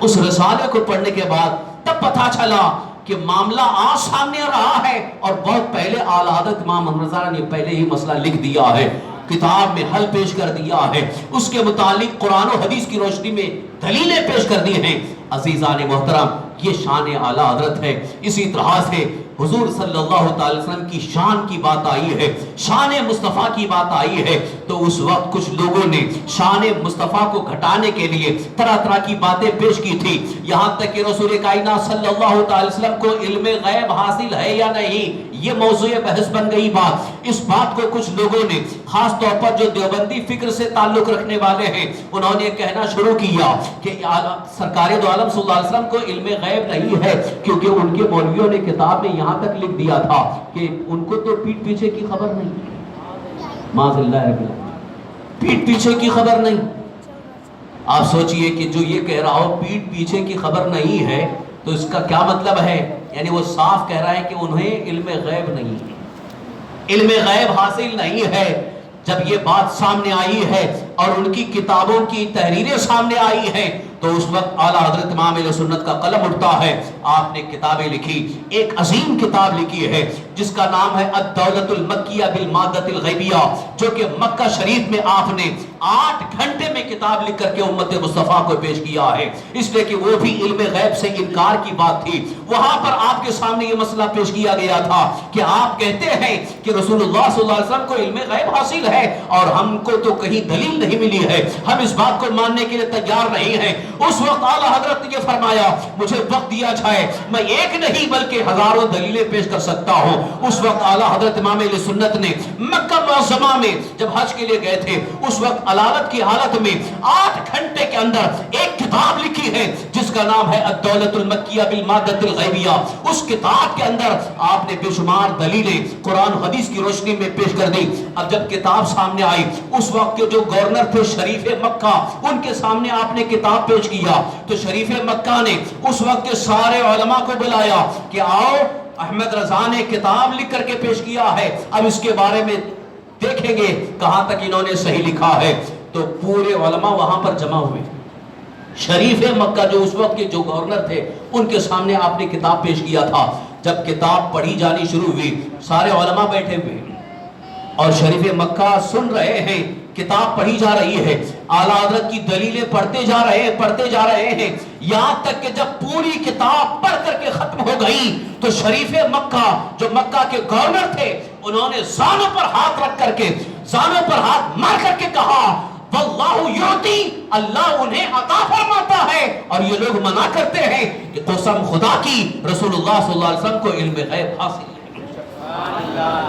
اس رسالے کو پڑھنے کے بعد تب پتہ چلا کہ معاملہ آج سامنے آ رہا ہے، اور بہت پہلے اعلیٰ حضرت امام محمد رضا نے پہلے ہی مسئلہ لکھ دیا ہے، کتاب میں حل پیش کر دیا ہے، اس کے متعلق قرآن و حدیث کی روشنی میں دلیلیں پیش کر دی ہیں. عزیزان محترم، یہ شان اعلیٰ حضرت ہے. اسی طرح سے حضور صلی اللہ تعالی وسلم کی شان کی بات آئی ہے، شان مصطفیٰ کی بات آئی ہے، تو اس وقت کچھ لوگوں نے شان مصطفیٰ کو گھٹانے کے لیے طرح طرح کی باتیں پیش کی تھی. یہاں تک کہ رسول کائنات صلی اللہ تعالی وسلم کو علم غیب حاصل ہے یا نہیں، یہ موضوع بحث بن گئی بات. اس بات کو کچھ لوگوں نے خاص طور پر جو دیوبندی فکر سے تعلق رکھنے والے ہیں انہوں نے کہنا شروع کیا کہ سرکار دو عالم صلی اللہ علیہ وسلم کو علم غیب نہیں ہے، کیونکہ ان کے مولویوں نے کتاب میں یہاں تک لکھ دیا تھا کہ ان کو تو پیٹ پیچھے کی خبر نہیں، معاذ اللہ رب العالمین، پیٹ پیچھے کی خبر نہیں. آپ سوچئے کہ جو یہ کہہ رہا ہو پیٹ پیچھے کی خبر نہیں ہے تو اس کا کیا مطلب ہے؟ یعنی وہ صاف کہہ رہا ہے کہ انہیں علم غیب نہیں ہے، علم غیب حاصل نہیں ہے. جب یہ بات سامنے آئی ہے اور ان کی کتابوں کی تحریریں سامنے آئی ہیں تو اس وقت اعلیٰ حضرت امام اہل سنت کا قلم اٹھتا ہے. آپ نے کتابیں لکھی، ایک عظیم کتاب لکھی ہے جس کا نام ہے الدولۃ المکیہ بالمادۃ الغیبیہ، جو کہ مکہ شریف میں آپ نے 8 گھنٹے میں کتاب لکھ کر کے امت مصطفیٰ کو پیش کیا ہے. اس لیے کہ وہ بھی علم غیب سے انکار کی بات تھی. وہاں پر آپ کے سامنے یہ مسئلہ پیش کیا گیا تھا کہ آپ کہتے ہیں کہ رسول اللہ صلی اللہ علیہ وسلم کو علم غیب حاصل ہے اور ہم کو تو کہیں دلیل نہیں ملی ہے، ہم اس بات کو ماننے کے لیے تیار نہیں ہیں. اس وقت اعلیٰ حضرت نے یہ فرمایا مجھے وقت دیا جائے، میں ایک نہیں بلکہ ہزاروں دلیلیں پیش کر سکتا ہوں. اس وقت اعلیٰ حضرت امام اہل سنت نے مکہ معظمہ میں جب حج کے لیے گئے تھے اس وقت علالت کی حالت میں 8 گھنٹے کے اندر ایک کتاب لکھی ہے جس کا نام ہے الدولۃ المکیہ بالمادۃ الغیبیہ. اس کتاب کے اندر آپ نے بے شمار دلیلیں قرآن و حدیث کی روشنی میں پیش کر دی. اب جب کتاب سامنے آئی اس وقت کے جو گورنر تھے شریف مکہ، ان کے سامنے آپ نے کتاب پیش کیا تو شریف مکہ نے اس وقت کے سارے علماء کو بلایا کہ آؤ احمد رضا نے کتاب لکھ کر کے پیش کیا ہے، اب اس کے بارے میں دیکھیں گے کہاں تک انہوں نے صحیح لکھا ہے. تو پورے علماء وہاں پر جمع ہوئے. شریف مکہ جو اس وقت کے جو گورنر تھے ان کے سامنے آپ نے کتاب پیش کیا تھا. جب کتاب پڑھی جانی شروع ہوئی سارے علماء بیٹھے ہوئے اور شریف مکہ سن رہے ہیں، کتاب پڑھی جا رہی ہے، اعلیٰ حضرت کی دلیلیں پڑھتے جا رہے ہیں یہاں تک کہ جب پوری کتاب پڑھ کر کے ختم ہو گئی تو شریف مکہ جو مکہ کے گورنر تھے انہوں نے زانوں پر ہاتھ رکھ کر کے، زانوں پر ہاتھ مار کر کے کہا واللہ یعطی، اللہ انہیں عطا فرماتا ہے اور یہ لوگ منع کرتے ہیں کہ قسم خدا کی رسول اللہ صلی اللہ علیہ وسلم کو علم غیب حاصل ہے.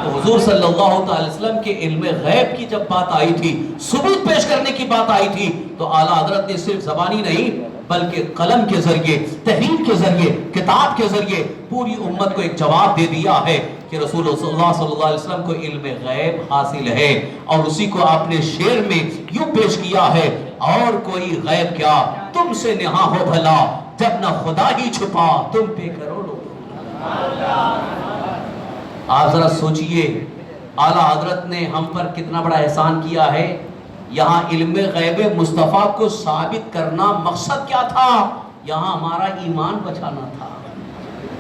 تو حضور صلی اللہ تعالی وسلم کے علم غیب کی جب بات آئی تھی، ثبوت پیش کرنے کی بات آئی تھی تو اعلیٰ حضرت نے صرف زبانی نہیں بلکہ قلم کے ذریعے، تحریر کے ذریعے، کتاب کے ذریعے پوری امت کو ایک جواب دے دیا ہے کہ رسول اللہ صلی اللہ علیہ وسلم کو علم غیب حاصل ہے. اور اسی کو آپ نے شعر میں یوں پیش کیا ہے اور کوئی غیب کیا تم سے نہاں ہو بھلا، جب نہ خدا ہی چھپا تم پہ کروڑوں. آپ ذرا سوچئے اعلیٰ حضرت نے ہم پر کتنا بڑا احسان کیا ہے یہاں علم غیب مصطفیٰ کو ثابت کرنا مقصد کیا تھا؟ یہاں ہمارا ایمان بچانا تھا.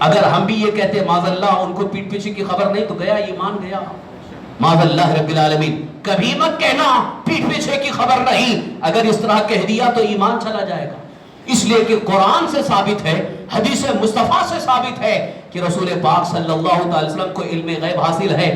اگر ہم بھی یہ کہتے معاذ اللہ ان کو پیٹ پیچھے کی خبر نہیں تو گیا ایمان گیا. معاذ اللہ رب العالمین. کبھی مت کہنا پیٹ پیچھے کی خبر نہیں. اگر اس طرح کہہ دیا تو ایمان چلا جائے گا. اس لیے کہ قرآن سے ثابت ہے, حدیث مصطفیٰ سے ثابت ہے کہ رسول پاک صلی اللہ علیہ وسلم کو علم غیب حاصل ہے.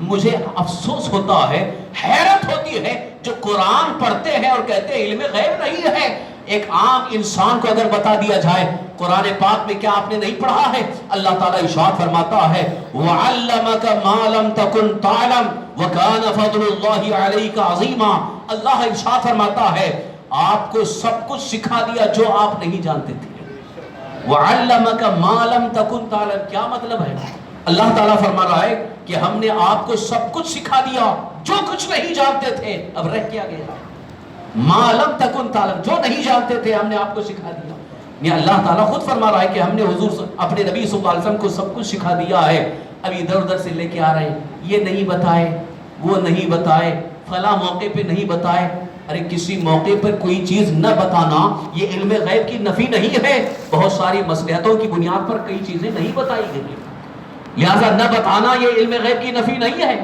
مجھے افسوس ہوتا ہے, حیرت ہوتی ہے جو قرآن پڑھتے ہیں اور کہتے ہیں علم غیب نہیں ہے. ایک عام انسان کو اگر بتا دیا جائے قرآن پاک میں, کیا آپ نے نہیں پڑھا ہے؟ اللہ تعالیٰ ارشاد فرماتا ہے وَعَلَّمَكَ مَا لَمْ تَكُنْ تَعْلَمْ وَكَانَ فَضْلُ اللَّهِ عَلَيْكَ عَظِيمًا. اللہ ارشاد فرماتا ہے آپ کو سب کچھ سکھا دیا جو آپ نہیں جانتے تھے. وَعَلَّمَكَ مَا لَمْ تَكُنْ تَعْلَمْ. کیا مطلب ہے؟ اللہ تعالیٰ فرما رہا ہے کہ ہم نے آپ کو سب کچھ سکھا دیا جو کچھ نہیں جانتے تھے. اب رہ کیا گیا؟ ما لم تکن تعلم, جو نہیں جانتے تھے ہم نے آپ کو سکھا دیا. یہ اللہ تعالیٰ خود فرما رہا ہے کہ ہم نے حضور اپنے نبی صلی اللہ علیہ وسلم کو سب کچھ سکھا دیا ہے. اب ادھر ادھر سے لے کے آ رہے ہیں, یہ نہیں بتائے, وہ نہیں بتائے, فلاں موقع پہ نہیں بتائے. ارے کسی موقع پر کوئی چیز نہ بتانا یہ علم غیب کی نفی نہیں ہے. بہت ساری مصلحتوں کی بنیاد پر کئی چیزیں نہیں بتائی گئی, لہذا نہ بتانا یہ علم غیب کی نفی نہیں ہے.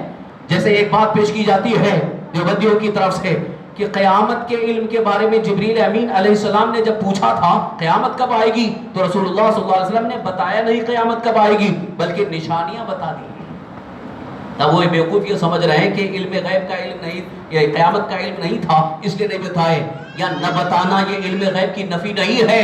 جیسے ایک بات پیش کی جاتی ہے دیوبندیوں کی طرف سے کہ قیامت کے علم کے بارے میں جبریل امین علیہ السلام نے جب پوچھا تھا قیامت کب آئے گی, تو رسول اللہ صلی اللہ علیہ وسلم نے بتایا نہیں قیامت کب آئے گی, بلکہ نشانیاں بتا دی. تب وہ بیوقوف یہ سمجھ رہے ہیں کہ علم غیب کا علم نہیں, یا قیامت کا علم نہیں تھا اس لیے نہیں بتائے. یا نہ بتانا یہ علم غیب کی نفی نہیں ہے,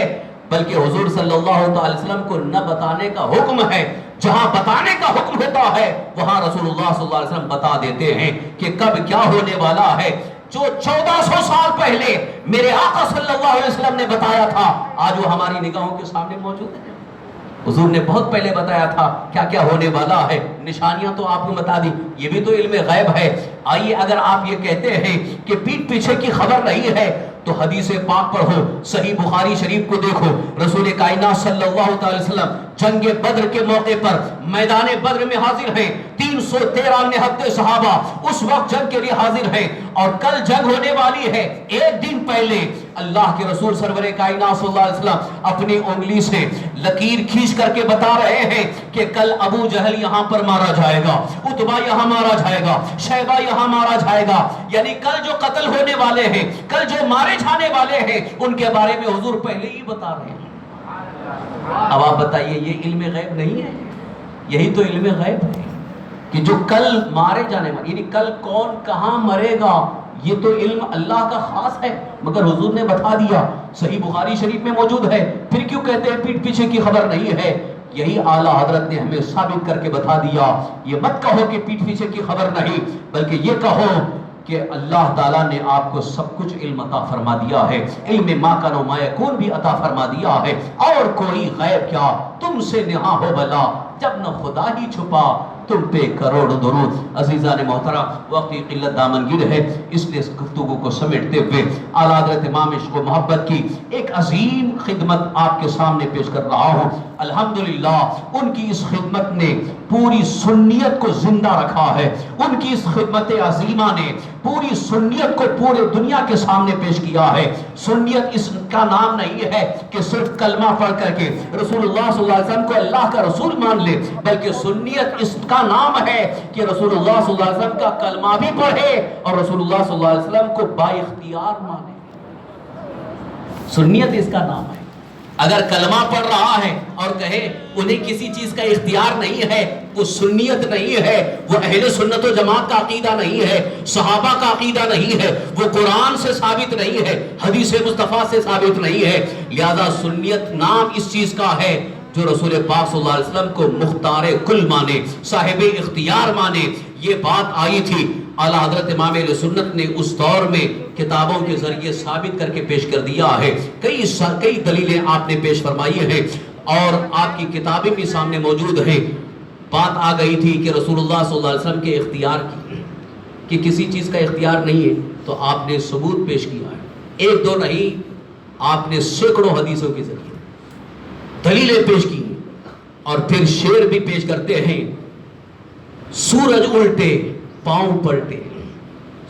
بلکہ حضور صلی اللہ علیہ وسلم کو نہ بتانے کا حکم ہے. جہاں بتانے کا حکم ہوتا ہے وہاں رسول اللہ صلی اللہ علیہ وسلم بتا دیتے ہیں کہ کب کیا ہونے والا ہے. جو 1400 سال پہلے میرے آقا صلی اللہ علیہ وسلم نے بتایا تھا آج وہ ہماری نگاہوں کے سامنے موجود ہے. حضور نے بہت پہلے بتایا تھا کیا کیا ہونے والا ہے, نشانیاں تو آپ کو بتا دی, یہ بھی تو علم غیب ہے. آئیے اگر آپ یہ کہتے ہیں کہ پیٹ پیچھے کی خبر نہیں ہے تو حدیث پاک پڑھو, صحیح بخاری شریف کو دیکھو. رسول کائنات صلی اللہ علیہ وسلم جنگ بدر کے موقع پر میدان بدر میں حاضر ہیں. 313 صحابہ اس وقت جنگ کے لیے حاضر ہیں, اور کل جنگ ہونے والی ہے. ایک دن پہلے اللہ کے رسول سرور کائنات صلی اللہ علیہ وسلم اپنی انگلی سے لکیر کھینچ کر کے بتا رہے ہیں کہ کل ابو جہل یہاں پر مارا جائے گا, عتبہ یہاں مارا جائے گا, شیبہ یہاں مارا جائے گا. یعنی کل جو قتل ہونے والے ہیں, کل جو مارے جانے والے ہیں, ان کے بارے میں حضور پہلے ہی بتا رہے ہیں. اب آپ بتائیے یہ علم غیب نہیں ہے؟ یہی تو علم غیب ہے کہ جو کل مارے جانے والے, یعنی کل کون کہاں مرے گا یہ تو علم اللہ کا خاص ہے, مگر حضور نے بتا دیا. صحیح بخاری شریف میں موجود ہے. پھر کیوں کہتے ہیں پیٹ پیچھے کی خبر نہیں ہے؟ یہی اعلیٰ حضرت نے ہمیں ثابت کر کے بتا دیا. یہ مت کہو کہ پیٹ پیچھے کی خبر نہیں, بلکہ یہ کہو کہ اللہ تعالیٰ نے آپ کو سب کچھ علم عطا فرما دیا ہے. علم ما کان و ما یکون بھی عطا فرما دیا ہے. اور کوئی غیب کیا تم سے نہا ہو بلا, جب نہ خدا ہی چھپا تم پہ کروڑ درود. عزیزان محترم, وقت کی قلت دامنگیر ہے, اس لیے اس گفتگو کو سمیٹتے ہوئے اعلیٰ حضرت امام عشق و محبت کی ایک عظیم خدمت آپ کے سامنے پیش کر رہا ہوں. الحمدللہ ان کی اس خدمت نے پوری سنیت کو زندہ رکھا ہے. ان کی اس خدمت عظیمہ نے پوری سنیت کو پورے دنیا کے سامنے پیش کیا ہے. سنیت اس کا نام نہیں ہے کہ صرف کلمہ پڑھ کر کے رسول اللہ صلی اللہ علیہ وسلم کو اللہ کا رسول مان لے, بلکہ سنیت اس کا نام ہے کہ رسول اللہ صلی اللہ علیہ وسلم کا کلمہ بھی پڑھے اور رسول اللہ صلی اللہ علیہ وسلم کو با اختیار مانے. سنیت اس کا نام ہے. اگر کلمہ پڑھ رہا ہے اور کہے انہیں کسی چیز کا اختیار نہیں ہے, وہ سنیت نہیں ہے, وہ اہل سنت و جماعت کا عقیدہ نہیں ہے, صحابہ کا عقیدہ نہیں ہے, وہ قرآن سے ثابت نہیں ہے, حدیث مصطفیٰ سے ثابت نہیں ہے. لہذا سنیت نام اس چیز کا ہے جو رسول پاک صلی اللہ علیہ وسلم کو مختار کل مانے, صاحب اختیار مانے. یہ بات آئی تھی اعلیٰ حضرت امام اہل سنت نے اس دور میں کتابوں کے ذریعے ثابت کر کے پیش کر دیا ہے. کئی دلیلیں آپ نے پیش فرمائی ہیں اور آپ کی کتابیں بھی سامنے موجود ہیں. بات آ گئی تھی کہ رسول اللہ صلی اللہ علیہ وسلم کے اختیار کی, کہ کسی چیز کا اختیار نہیں ہے, تو آپ نے ثبوت پیش کیا ہے. ایک دو نہیں, آپ نے سینکڑوں حدیثوں کے ذریعے دلیلیں پیش کی, اور پھر شعر بھی پیش کرتے ہیں. سورج الٹے پاؤں پلٹے,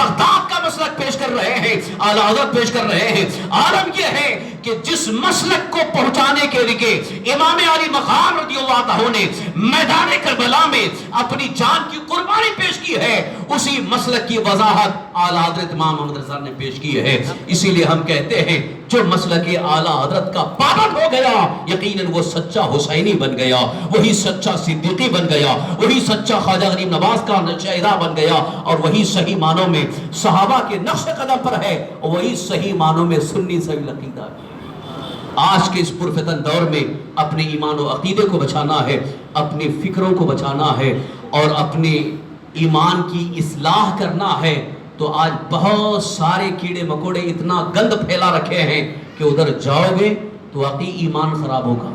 بغداد کا مسلک پیش کر رہے ہیں، اعلیٰ حضرت پیش کر رہے ہیں۔ عالم یہ ہے کہ جس مسلک کو پہنچانے کے لیے امام علی مقام رضی اللہ عنہ نے میدان کربلا میں اپنی جان کی قربانی پیش کی ہے، اسی مسلک کی وضاحت اعلیٰ حضرت امام محمد رضا نے پیش کی ہے۔ اسی لیے ہم کہتے ہیں جو مسلک اعلیٰ حضرت کا پابند ہو گیا یقیناً وہ سچا حسینی بن گیا، وہی سچا صدیقی بن گیا، وہی سچا خواجہ غریب نواز کا شہدا بن گیا، اور وہی صحیح معنوں میں صحابہ کے نقش قدم پر ہے، اور وہی صحیح معنوں میں سنی سوی عقیدہ ہے۔ آج کے اس پرفتن دور میں اپنے ایمان و عقیدے کو بچانا ہے، اپنی فکروں کو بچانا ہے، اور اپنے ایمان کی اصلاح کرنا ہے، تو آج بہت سارے کیڑے مکوڑے اتنا گند پھیلا رکھے ہیں کہ ادھر جاؤ گے تو واقعی ایمان خراب ہوگا۔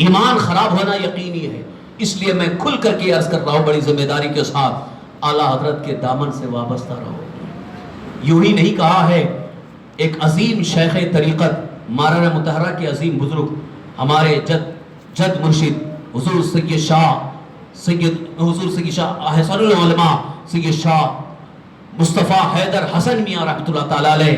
ایمان خراب ہونا یقینی ہے۔ اس لیے میں کھل کر کے عرض کر رہا ہوں بڑی ذمہ داری کے ساتھ، اعلیٰ حضرت کے دامن سے وابستہ رہو۔ یوں ہی نہیں کہا ہے ایک عظیم شیخ طریقت مارر مطہرہ کے عظیم بزرگ ہمارے جد مرشد حضور سید شاہ احسن العلماء سید شاہ مصطفیٰ حیدر حسن میاں رحمۃ اللہ تعالیٰ علیہ،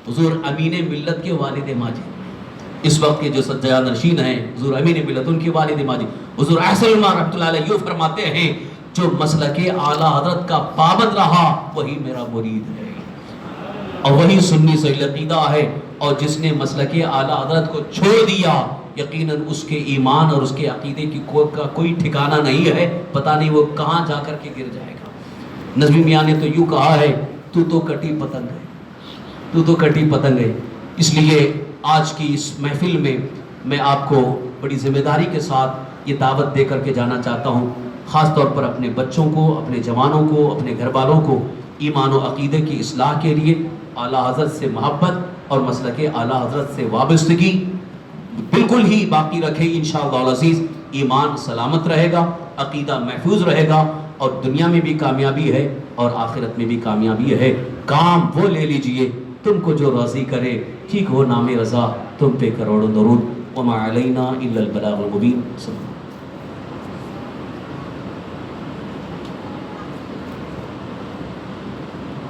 حضور امین ملت کے والد ماجد، اس وقت کے جو سجادہ نشین ہیں حضور امین ملت، ان کے والد ماجد حضور احسن العلماء رحمۃ اللہ علیہ یوں فرماتے ہیں جو مسلک اعلیٰ حضرت کا پابند رہا وہی میرا مرید ہے، اور وہی سنی صحیح عقیدہ ہے، اور جس نے مسلک اعلیٰ حضرت کو چھوڑ دیا یقیناً اس کے ایمان اور اس کے عقیدے کی کوئی ٹھکانہ نہیں ہے، پتہ نہیں وہ کہاں جا کر کے گر جائے گا۔ نظمی میاں نے تو یوں کہا ہے تو کٹی پتنگ ہے، تو کٹی پتنگ ہے۔ اس لیے آج کی اس محفل میں میں آپ کو بڑی ذمہ داری کے ساتھ یہ دعوت دے کر کے جانا چاہتا ہوں، خاص طور پر اپنے بچوں کو، اپنے جوانوں کو، اپنے گھر والوں کو ایمان و عقیدے کی اصلاح کے لیے اعلیٰ حضرت سے محبت اور مسلک اعلیٰ حضرت سے وابستگی بالکل ہی باقی رکھے، انشاءاللہ العزیز ایمان سلامت رہے گا، عقیدہ محفوظ رہے گا، اور دنیا میں بھی کامیابی ہے اور آخرت میں بھی کامیابی ہے۔ کام وہ لے لیجئے تم کو جو راضی کرے، ٹھیک ہو نام رضا تم پہ کروڑوں درود، وما علینا الا البلاغ المبین۔